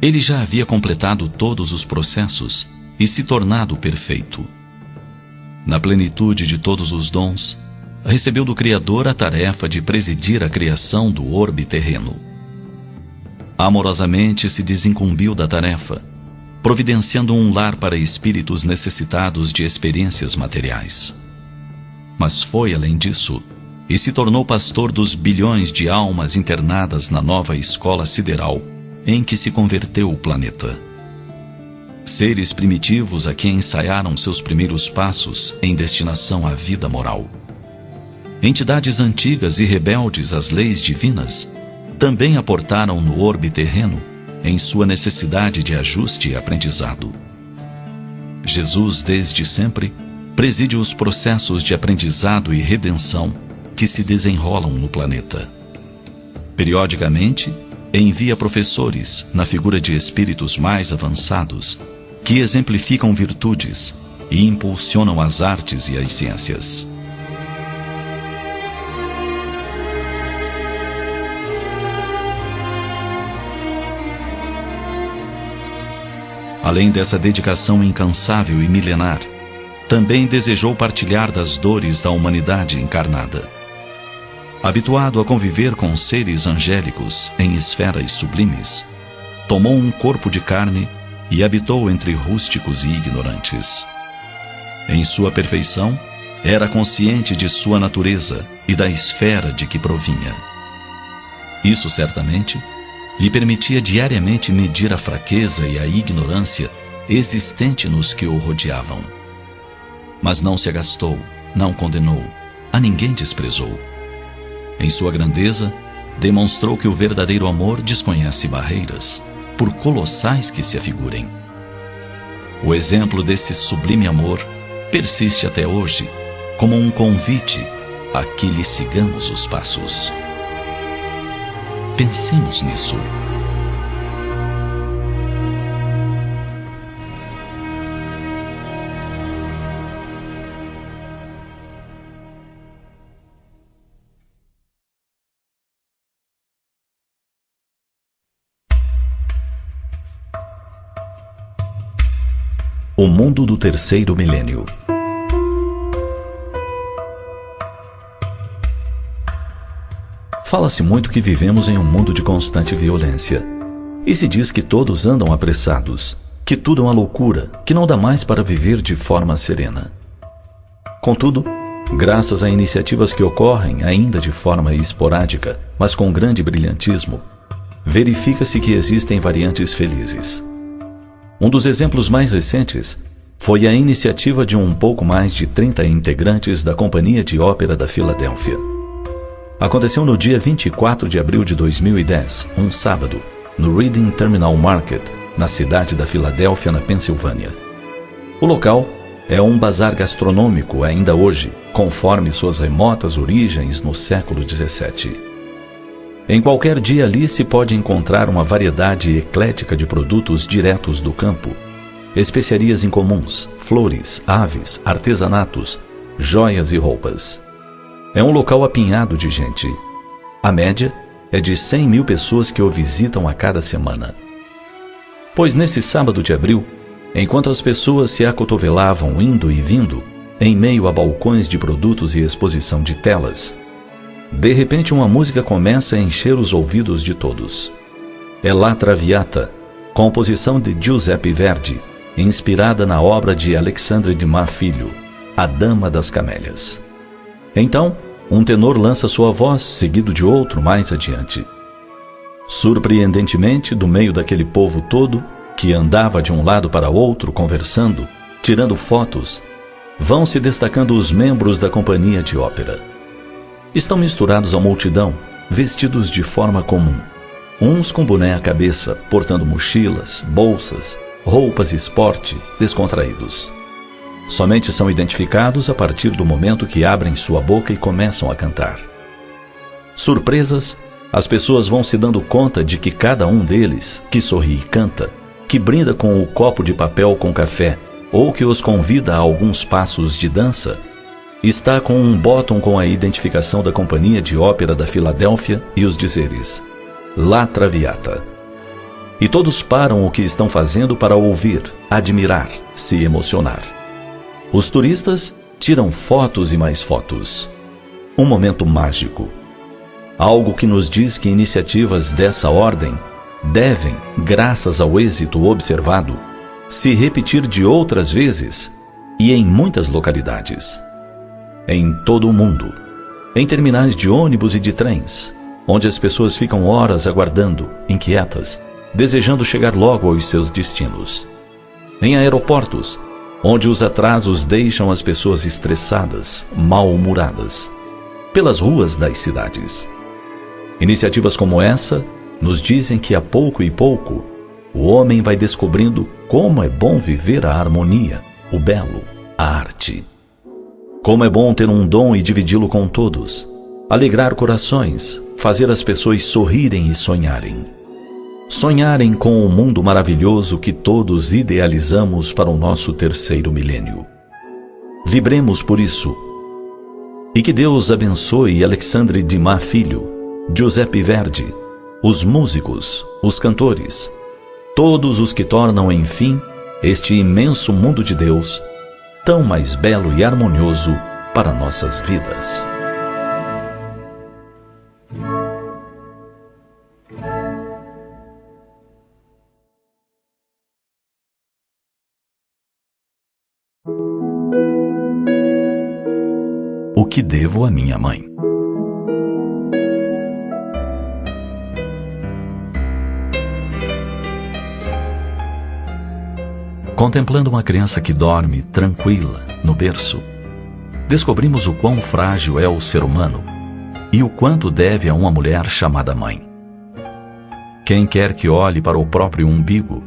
ele já havia completado todos os processos e se tornado perfeito. Na plenitude de todos os dons, recebeu do Criador a tarefa de presidir a criação do orbe terreno. Amorosamente se desincumbiu da tarefa, providenciando um lar para espíritos necessitados de experiências materiais. Mas foi além disso, e se tornou pastor dos bilhões de almas internadas na nova escola sideral em que se converteu o planeta. Seres primitivos a quem ensaiaram seus primeiros passos em destinação à vida moral. Entidades antigas e rebeldes às leis divinas também aportaram no orbe terreno em sua necessidade de ajuste e aprendizado. Jesus, desde sempre, preside os processos de aprendizado e redenção que se desenrolam no planeta. Periodicamente, envia professores, na figura de espíritos mais avançados, que exemplificam virtudes e impulsionam as artes e as ciências. Além dessa dedicação incansável e milenar, também desejou partilhar das dores da humanidade encarnada. Habituado a conviver com seres angélicos em esferas sublimes, tomou um corpo de carne e habitou entre rústicos e ignorantes. Em sua perfeição, era consciente de sua natureza e da esfera de que provinha. Isso, certamente, lhe permitia diariamente medir a fraqueza e a ignorância existente nos que o rodeavam. Mas não se agastou, não condenou, a ninguém desprezou. Em sua grandeza, demonstrou que o verdadeiro amor desconhece barreiras, por colossais que se afigurem. O exemplo desse sublime amor persiste até hoje, como um convite a que lhe sigamos os passos. Pensemos nisso. O mundo do terceiro milênio. Fala-se muito que vivemos em um mundo de constante violência. E se diz que todos andam apressados, que tudo é uma loucura, que não dá mais para viver de forma serena. Contudo, graças a iniciativas que ocorrem ainda de forma esporádica, mas com grande brilhantismo, verifica-se que existem variantes felizes. Um dos exemplos mais recentes Foi a iniciativa de um pouco mais de 30 integrantes da Companhia de Ópera da Filadélfia. Aconteceu no dia 24 de abril de 2010, um sábado, no Reading Terminal Market, na cidade da Filadélfia, na Pensilvânia. O local é um bazar gastronômico ainda hoje, conforme suas remotas origens no século XVII. Em qualquer dia ali se pode encontrar uma variedade eclética de produtos diretos do campo, especiarias incomuns, flores, aves, artesanatos, joias e roupas. É um local apinhado de gente. A média é de 100.000 pessoas que o visitam a cada semana. Pois nesse sábado de abril, enquanto as pessoas se acotovelavam indo e vindo, em meio a balcões de produtos e exposição de telas, de repente uma música começa a encher os ouvidos de todos. É La Traviata, composição de Giuseppe Verdi, inspirada na obra de Alexandre Dumas Filho, A Dama das Camélias. Então, um tenor lança sua voz, seguido de outro mais adiante. Surpreendentemente, do meio daquele povo todo, que andava de um lado para outro conversando, tirando fotos, vão se destacando os membros da companhia de ópera. Estão misturados à multidão, vestidos de forma comum, uns com boné à cabeça, portando mochilas, bolsas, roupas esporte, descontraídos. Somente são identificados a partir do momento que abrem sua boca e começam a cantar. Surpresas, as pessoas vão se dando conta de que cada um deles, que sorri e canta, que brinda com o copo de papel com café, ou que os convida a alguns passos de dança, está com um bottom com a identificação da Companhia de Ópera da Filadélfia e os dizeres La Traviata. E todos param o que estão fazendo para ouvir, admirar, se emocionar. Os turistas tiram fotos e mais fotos. Um momento mágico. Algo que nos diz que iniciativas dessa ordem devem, graças ao êxito observado, se repetir de outras vezes e em muitas localidades. Em todo o mundo, em terminais de ônibus e de trens, onde as pessoas ficam horas aguardando, inquietas, desejando chegar logo aos seus destinos. Em aeroportos, onde os atrasos deixam as pessoas estressadas, mal-humoradas. Pelas ruas das cidades. Iniciativas como essa nos dizem que a pouco e pouco o homem vai descobrindo como é bom viver a harmonia, o belo, a arte. Como é bom ter um dom e dividi-lo com todos, alegrar corações, fazer as pessoas sorrirem e sonharem. Sonharem com o mundo maravilhoso que todos idealizamos para o nosso terceiro milênio. Vibremos por isso. E que Deus abençoe Alexandre Dumas Filho, Giuseppe Verdi, os músicos, os cantores, todos os que tornam, enfim, este imenso mundo de Deus tão mais belo e harmonioso para nossas vidas. O que devo à minha mãe? Contemplando uma criança que dorme tranquila no berço, descobrimos o quão frágil é o ser humano e o quanto deve a uma mulher chamada mãe. Quem quer que olhe para o próprio umbigo,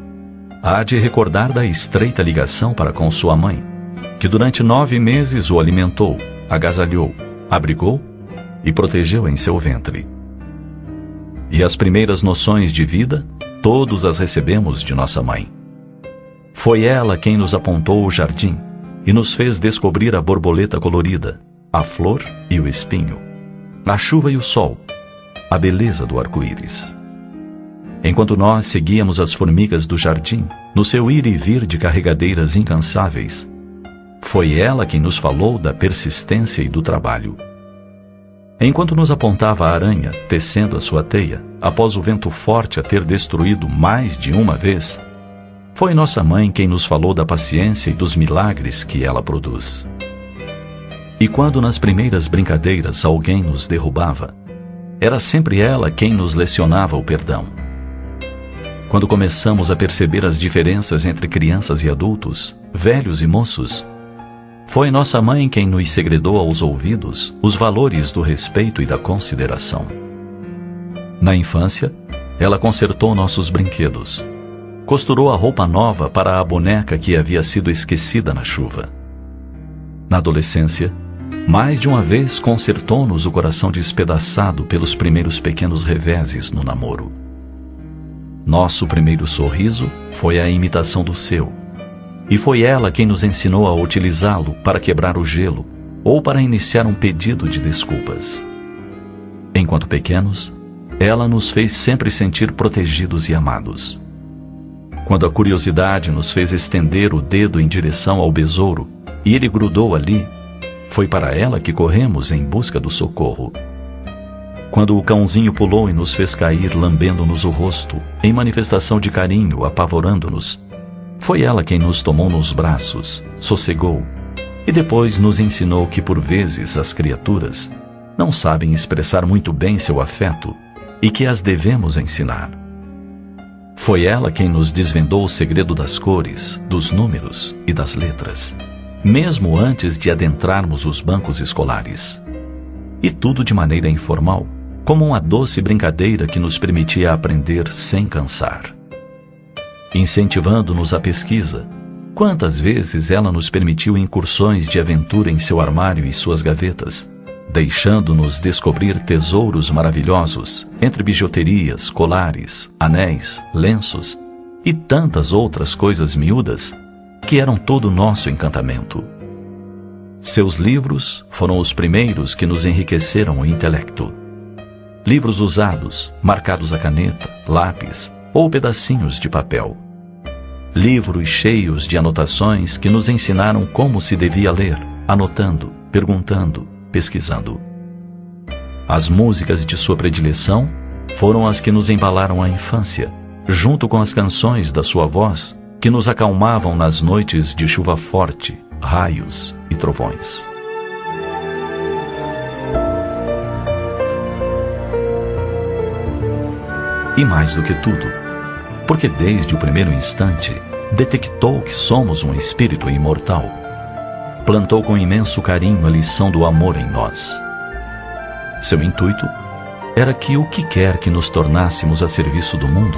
há de recordar da estreita ligação para com sua mãe, que durante 9 meses o alimentou, agasalhou, abrigou e protegeu em seu ventre. E as primeiras noções de vida, todos as recebemos de nossa mãe. Foi ela quem nos apontou o jardim e nos fez descobrir a borboleta colorida, a flor e o espinho, a chuva e o sol, a beleza do arco-íris. Enquanto nós seguíamos as formigas do jardim, no seu ir e vir de carregadeiras incansáveis, foi ela quem nos falou da persistência e do trabalho. Enquanto nos apontava a aranha, tecendo a sua teia, após o vento forte a ter destruído mais de uma vez, foi nossa mãe quem nos falou da paciência e dos milagres que ela produz. E quando nas primeiras brincadeiras alguém nos derrubava, era sempre ela quem nos lecionava o perdão. quando começamos a perceber as diferenças entre crianças e adultos, velhos e moços, foi nossa mãe quem nos segredou aos ouvidos os valores do respeito e da consideração. Na infância, ela consertou nossos brinquedos, costurou a roupa nova para a boneca que havia sido esquecida na chuva. Na adolescência, mais de uma vez consertou-nos o coração despedaçado pelos primeiros pequenos reveses no namoro. Nosso primeiro sorriso foi a imitação do seu, e foi ela quem nos ensinou a utilizá-lo para quebrar o gelo ou para iniciar um pedido de desculpas. Enquanto pequenos, ela nos fez sempre sentir protegidos e amados. Quando a curiosidade nos fez estender o dedo em direção ao besouro e ele grudou ali, foi para ela que corremos em busca do socorro. Quando o cãozinho pulou e nos fez cair lambendo-nos o rosto, em manifestação de carinho, apavorando-nos, foi ela quem nos tomou nos braços, sossegou, e depois nos ensinou que por vezes as criaturas não sabem expressar muito bem seu afeto e que as devemos ensinar. Foi ela quem nos desvendou o segredo das cores, dos números e das letras, mesmo antes de adentrarmos os bancos escolares. E tudo de maneira informal, como uma doce brincadeira que nos permitia aprender sem cansar. Incentivando-nos à pesquisa, quantas vezes ela nos permitiu incursões de aventura em seu armário e suas gavetas, deixando-nos descobrir tesouros maravilhosos entre bijuterias, colares, anéis, lenços e tantas outras coisas miúdas que eram todo o nosso encantamento. Seus livros foram os primeiros que nos enriqueceram o intelecto. Livros usados, marcados a caneta, lápis ou pedacinhos de papel. Livros cheios de anotações que nos ensinaram como se devia ler, anotando, perguntando, pesquisando. As músicas de sua predileção foram as que nos embalaram a infância, junto com as canções da sua voz que nos acalmavam nas noites de chuva forte, raios e trovões. E mais do que tudo, porque desde o primeiro instante detectou que somos um espírito imortal, plantou com imenso carinho a lição do amor em nós. Seu intuito era que o que quer que nos tornássemos a serviço do mundo,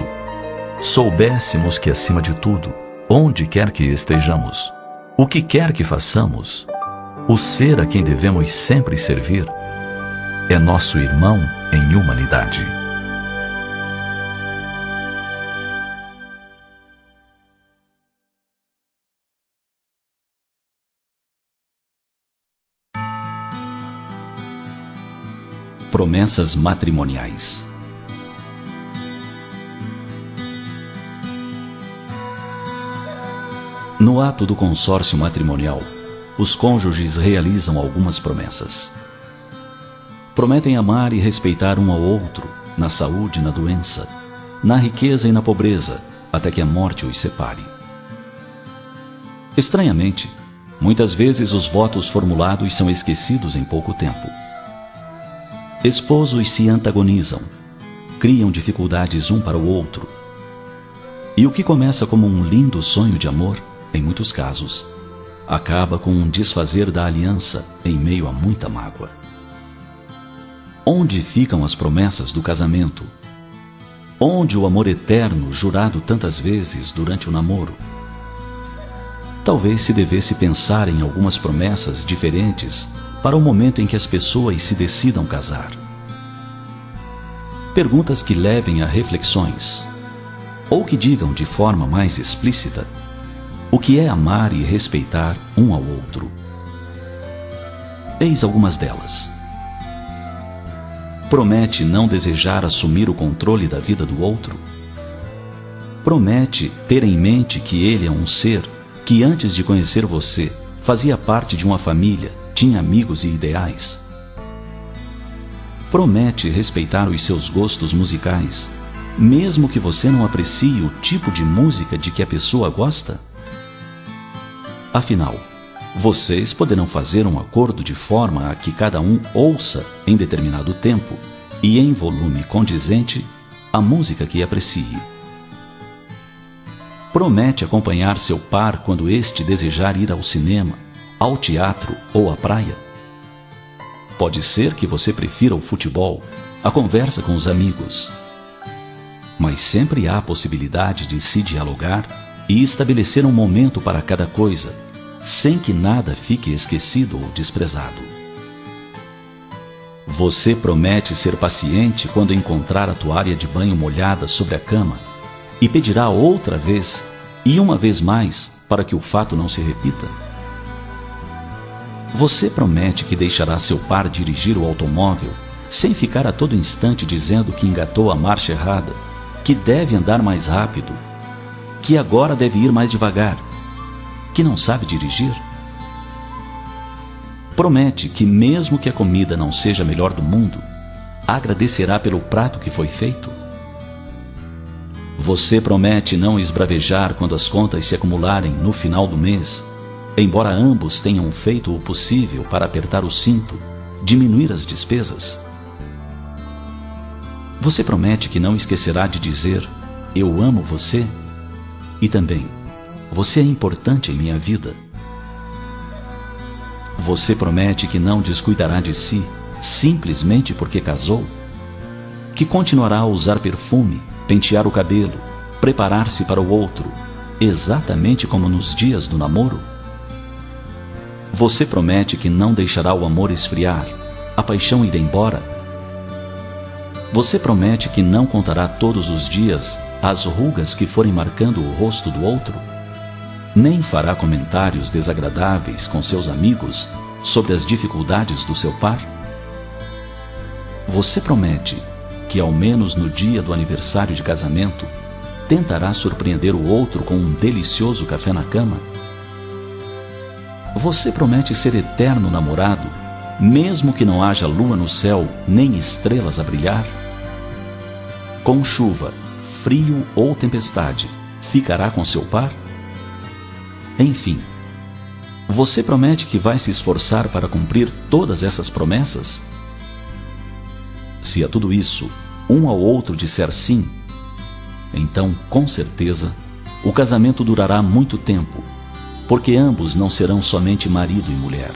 soubéssemos que acima de tudo, onde quer que estejamos, o que quer que façamos, o ser a quem devemos sempre servir é nosso irmão em humanidade. Promessas matrimoniais. No ato do consórcio matrimonial, os cônjuges realizam algumas promessas. Prometem amar e respeitar um ao outro, na saúde e na doença, na riqueza e na pobreza, até que a morte os separe. Estranhamente, muitas vezes os votos formulados são esquecidos em pouco tempo. Esposos se antagonizam, criam dificuldades um para o outro. E o que começa como um lindo sonho de amor, em muitos casos, acaba com um desfazer da aliança em meio a muita mágoa. Onde ficam as promessas do casamento? Onde o amor eterno jurado tantas vezes durante o namoro? Talvez se devesse pensar em algumas promessas diferentes para o momento em que as pessoas se decidam casar. Perguntas que levem a reflexões, ou que digam de forma mais explícita o que é amar e respeitar um ao outro. Eis algumas delas. Promete não desejar assumir o controle da vida do outro? Promete ter em mente que ele é um ser que antes de conhecer você fazia parte de uma família, tinha amigos e ideais? Promete respeitar os seus gostos musicais, mesmo que você não aprecie o tipo de música de que a pessoa gosta? Afinal, vocês poderão fazer um acordo de forma a que cada um ouça em determinado tempo e em volume condizente a música que aprecie. promete acompanhar seu par quando este desejar ir ao cinema, ao teatro ou à praia? Pode ser que você prefira o futebol, a conversa com os amigos. Mas sempre há a possibilidade de se dialogar e estabelecer um momento para cada coisa, sem que nada fique esquecido ou desprezado. Você promete ser paciente quando encontrar a toalha de banho molhada sobre a cama e pedirá outra vez e uma vez mais para que o fato não se repita? Você promete que deixará seu par dirigir o automóvel sem ficar a todo instante dizendo que engatou a marcha errada, que deve andar mais rápido, que agora deve ir mais devagar, que não sabe dirigir? Promete que mesmo que a comida não seja a melhor do mundo, agradecerá pelo prato que foi feito? Você promete não esbravejar quando as contas se acumularem no final do mês, embora ambos tenham feito o possível para apertar o cinto, diminuir as despesas? Você promete que não esquecerá de dizer, eu amo você, e também, você é importante em minha vida? Você promete que não descuidará de si, simplesmente porque casou? Que continuará a usar perfume, pentear o cabelo, preparar-se para o outro, exatamente como nos dias do namoro? Você promete que não deixará o amor esfriar, a paixão ir embora? Você promete que não contará todos os dias as rugas que forem marcando o rosto do outro? Nem fará comentários desagradáveis com seus amigos sobre as dificuldades do seu par? Você promete que, ao menos no dia do aniversário de casamento, tentará surpreender o outro com um delicioso café na cama? Você promete ser eterno namorado, mesmo que não haja lua no céu nem estrelas a brilhar? Com chuva, frio ou tempestade, ficará com seu par? Enfim, você promete que vai se esforçar para cumprir todas essas promessas? Se a tudo isso, um ao outro disser sim, então, com certeza, o casamento durará muito tempo, porque ambos não serão somente marido e mulher.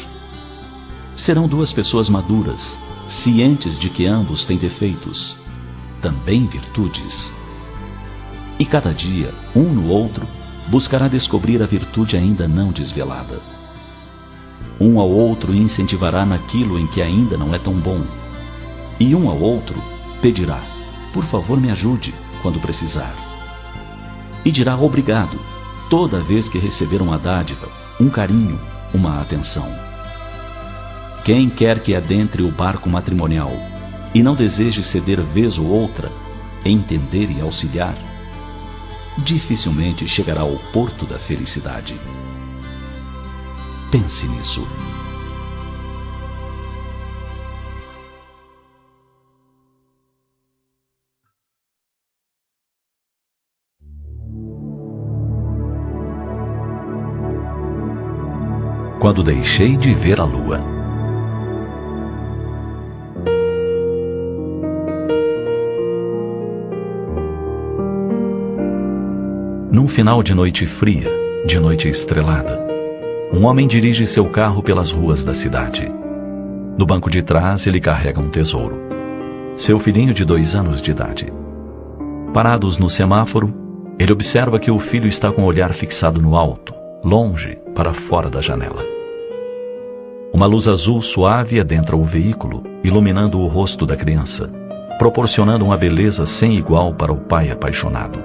Serão duas pessoas maduras, cientes de que ambos têm defeitos, também virtudes. E cada dia, um no outro, buscará descobrir a virtude ainda não desvelada. Um ao outro incentivará naquilo em que ainda não é tão bom. E um ao outro pedirá, por favor me ajude, quando precisar. E dirá obrigado, toda vez que receber uma dádiva, um carinho, uma atenção. Quem quer que adentre o barco matrimonial e não deseje ceder vez ou outra, entender e auxiliar, dificilmente chegará ao porto da felicidade. Pense nisso. Quando deixei de ver a lua. Num final de noite fria, de noite estrelada, um homem dirige seu carro pelas ruas da cidade. No banco de trás, ele carrega um tesouro. Seu filhinho de 2 anos de idade. Parados no semáforo, ele observa que o filho está com o olhar fixado no alto, longe, para fora da janela. Uma luz azul suave adentra o veículo, iluminando o rosto da criança, proporcionando uma beleza sem igual para o pai apaixonado.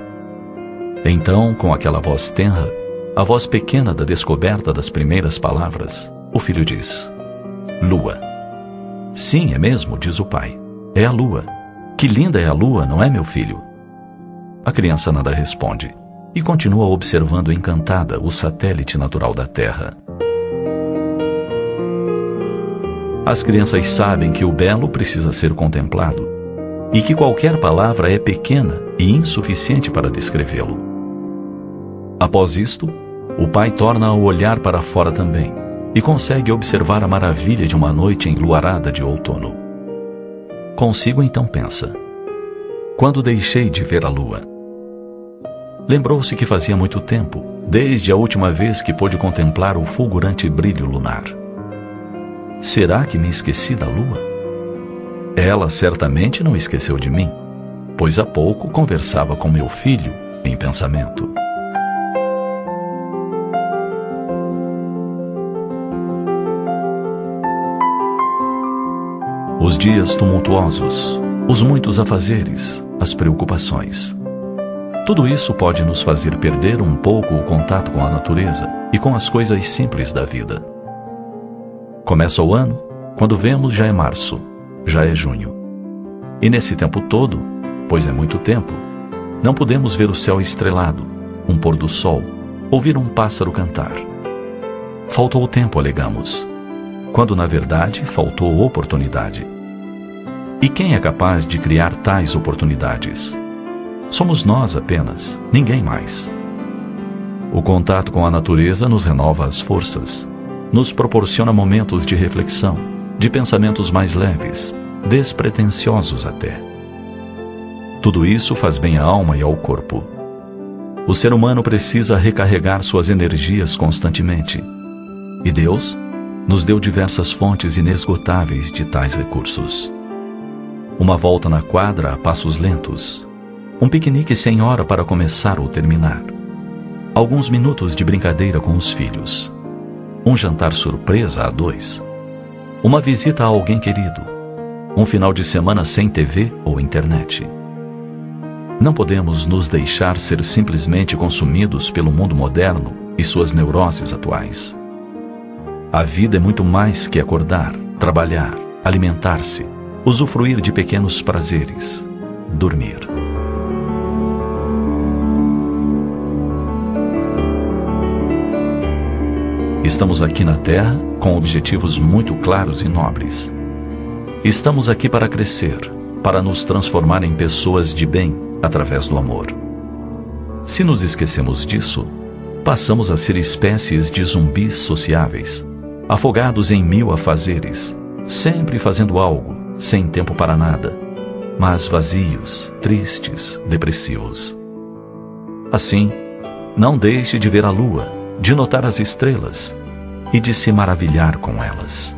Então, com aquela voz tenra, a voz pequena da descoberta das primeiras palavras, o filho diz: Lua. Sim, é mesmo, diz o pai. É a lua. Que linda é a lua, não é, meu filho? A criança nada responde e continua observando encantada o satélite natural da Terra. As crianças sabem que o belo precisa ser contemplado e que qualquer palavra é pequena e insuficiente para descrevê-lo. Após isto, o pai torna a olhar para fora também e consegue observar a maravilha de uma noite enluarada de outono. Consigo então pensa: quando deixei de ver a lua? Lembrou-se que fazia muito tempo, desde a última vez que pôde contemplar o fulgurante brilho lunar. Será que me esqueci da lua? Ela certamente não esqueceu de mim, pois há pouco conversava com meu filho em pensamento. Os dias tumultuosos, os muitos afazeres, as preocupações. Tudo isso pode nos fazer perder um pouco o contato com a natureza e com as coisas simples da vida. Começa o ano, quando vemos já é março, já é junho. E nesse tempo todo, pois é muito tempo, não podemos ver o céu estrelado, um pôr do sol, ouvir um pássaro cantar. Faltou o tempo, alegamos, quando na verdade faltou oportunidade. E quem é capaz de criar tais oportunidades? Somos nós apenas, ninguém mais. O contato com a natureza nos renova as forças, nos proporciona momentos de reflexão, de pensamentos mais leves, despretensiosos até. Tudo isso faz bem à alma e ao corpo. O ser humano precisa recarregar suas energias constantemente. E Deus nos deu diversas fontes inesgotáveis de tais recursos. Uma volta na quadra a passos lentos, um piquenique sem hora para começar ou terminar, alguns minutos de brincadeira com os filhos, um jantar surpresa a dois, uma visita a alguém querido, um final de semana sem TV ou internet. Não podemos nos deixar ser simplesmente consumidos pelo mundo moderno e suas neuroses atuais. A vida é muito mais que acordar, trabalhar, alimentar-se, usufruir de pequenos prazeres, dormir. Estamos aqui na Terra com objetivos muito claros e nobres. Estamos aqui para crescer, para nos transformar em pessoas de bem através do amor. Se nos esquecemos disso, passamos a ser espécies de zumbis sociáveis, afogados em mil afazeres, sempre fazendo algo, sem tempo para nada, mas vazios, tristes, depressivos. Assim, não deixe de ver a lua, de notar as estrelas e de se maravilhar com elas.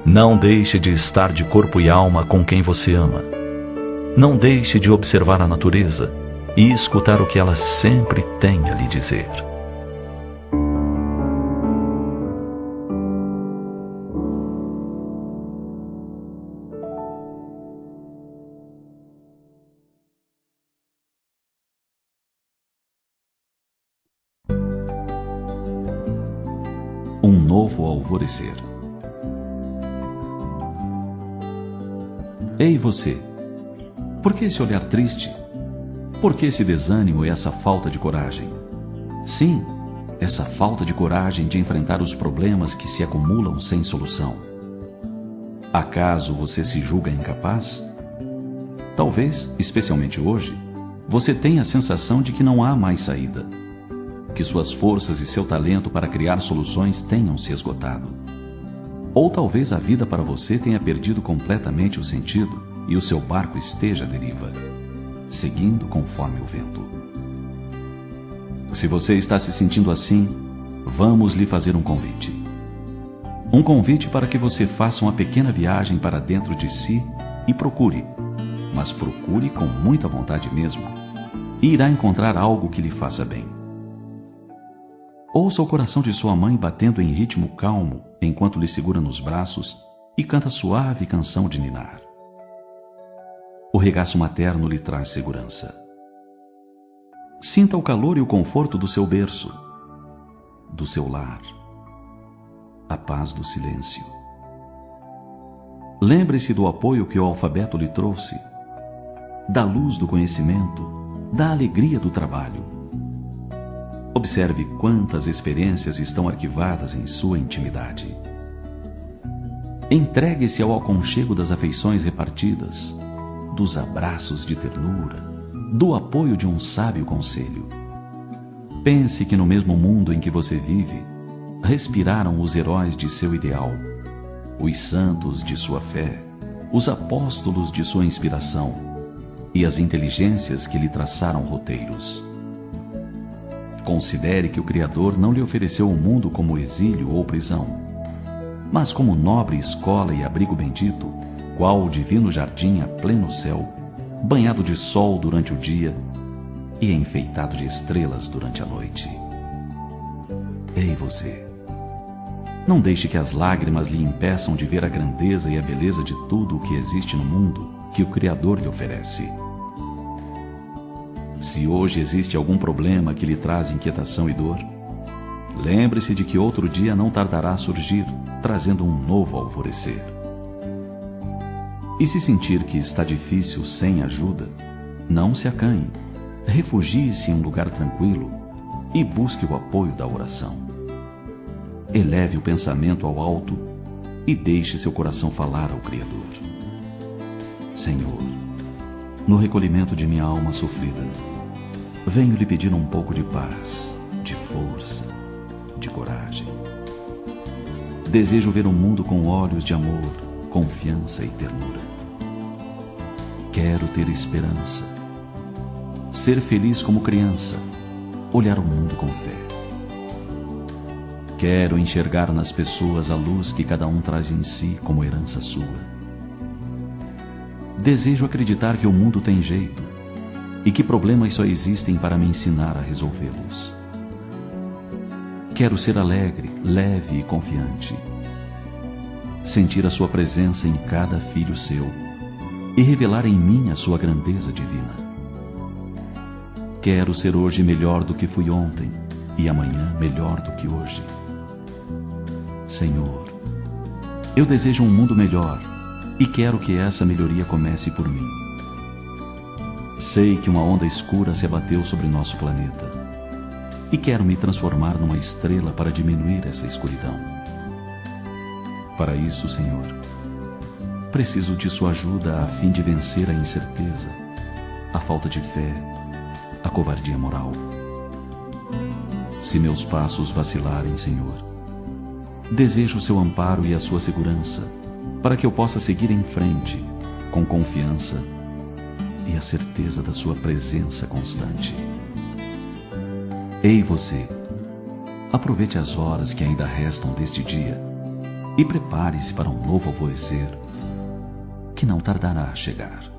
Não deixe de estar de corpo e alma com quem você ama. Não deixe de observar a natureza e escutar o que ela sempre tem a lhe dizer. Um novo alvorecer. Ei você, por que esse olhar triste? Por que esse desânimo e essa falta de coragem? Sim, essa falta de coragem de enfrentar os problemas que se acumulam sem solução. Acaso você se julga incapaz? Talvez, especialmente hoje, você tenha a sensação de que não há mais saída, que suas forças e seu talento para criar soluções tenham se esgotado. Ou talvez a vida para você tenha perdido completamente o sentido e o seu barco esteja à deriva, seguindo conforme o vento. Se você está se sentindo assim, vamos lhe fazer um convite. Um convite para que você faça uma pequena viagem para dentro de si e procure, mas procure com muita vontade mesmo, e irá encontrar algo que lhe faça bem. Ouça o coração de sua mãe batendo em ritmo calmo enquanto lhe segura nos braços e canta suave canção de ninar. O regaço materno lhe traz segurança. Sinta o calor e o conforto do seu berço, do seu lar, a paz do silêncio. Lembre-se do apoio que o alfabeto lhe trouxe, da luz do conhecimento, da alegria do trabalho. Observe quantas experiências estão arquivadas em sua intimidade. Entregue-se ao aconchego das afeições repartidas, dos abraços de ternura, do apoio de um sábio conselho. Pense que no mesmo mundo em que você vive, respiraram os heróis de seu ideal, os santos de sua fé, os apóstolos de sua inspiração e as inteligências que lhe traçaram roteiros. Considere que o Criador não lhe ofereceu o mundo como exílio ou prisão, mas como nobre escola e abrigo bendito, qual o divino jardim a pleno céu, banhado de sol durante o dia e enfeitado de estrelas durante a noite. Ei você! Não deixe que as lágrimas lhe impeçam de ver a grandeza e a beleza de tudo o que existe no mundo que o Criador lhe oferece. Se hoje existe algum problema que lhe traz inquietação e dor, lembre-se de que outro dia não tardará a surgir, trazendo um novo alvorecer. E se sentir que está difícil sem ajuda, não se acanhe, refugie-se em um lugar tranquilo e busque o apoio da oração. Eleve o pensamento ao alto e deixe seu coração falar ao Criador. Senhor, no recolhimento de minha alma sofrida, venho lhe pedir um pouco de paz, de força, de coragem. Desejo ver o mundo com olhos de amor, confiança e ternura. Quero ter esperança, ser feliz como criança, olhar o mundo com fé. Quero enxergar nas pessoas a luz que cada um traz em si como herança sua. Desejo acreditar que o mundo tem jeito e que problemas só existem para me ensinar a resolvê-los. Quero ser alegre, leve e confiante. Sentir a sua presença em cada filho seu e revelar em mim a sua grandeza divina. Quero ser hoje melhor do que fui ontem e amanhã melhor do que hoje. Senhor, eu desejo um mundo melhor e quero que essa melhoria comece por mim. Sei que uma onda escura se abateu sobre nosso planeta e quero me transformar numa estrela para diminuir essa escuridão. Para isso, Senhor, preciso de sua ajuda a fim de vencer a incerteza, a falta de fé, a covardia moral. Se meus passos vacilarem, Senhor, desejo o seu amparo e a sua segurança, para que eu possa seguir em frente, com confiança e a certeza da sua presença constante. Ei você, aproveite as horas que ainda restam deste dia e prepare-se para um novo alvorecer que não tardará a chegar.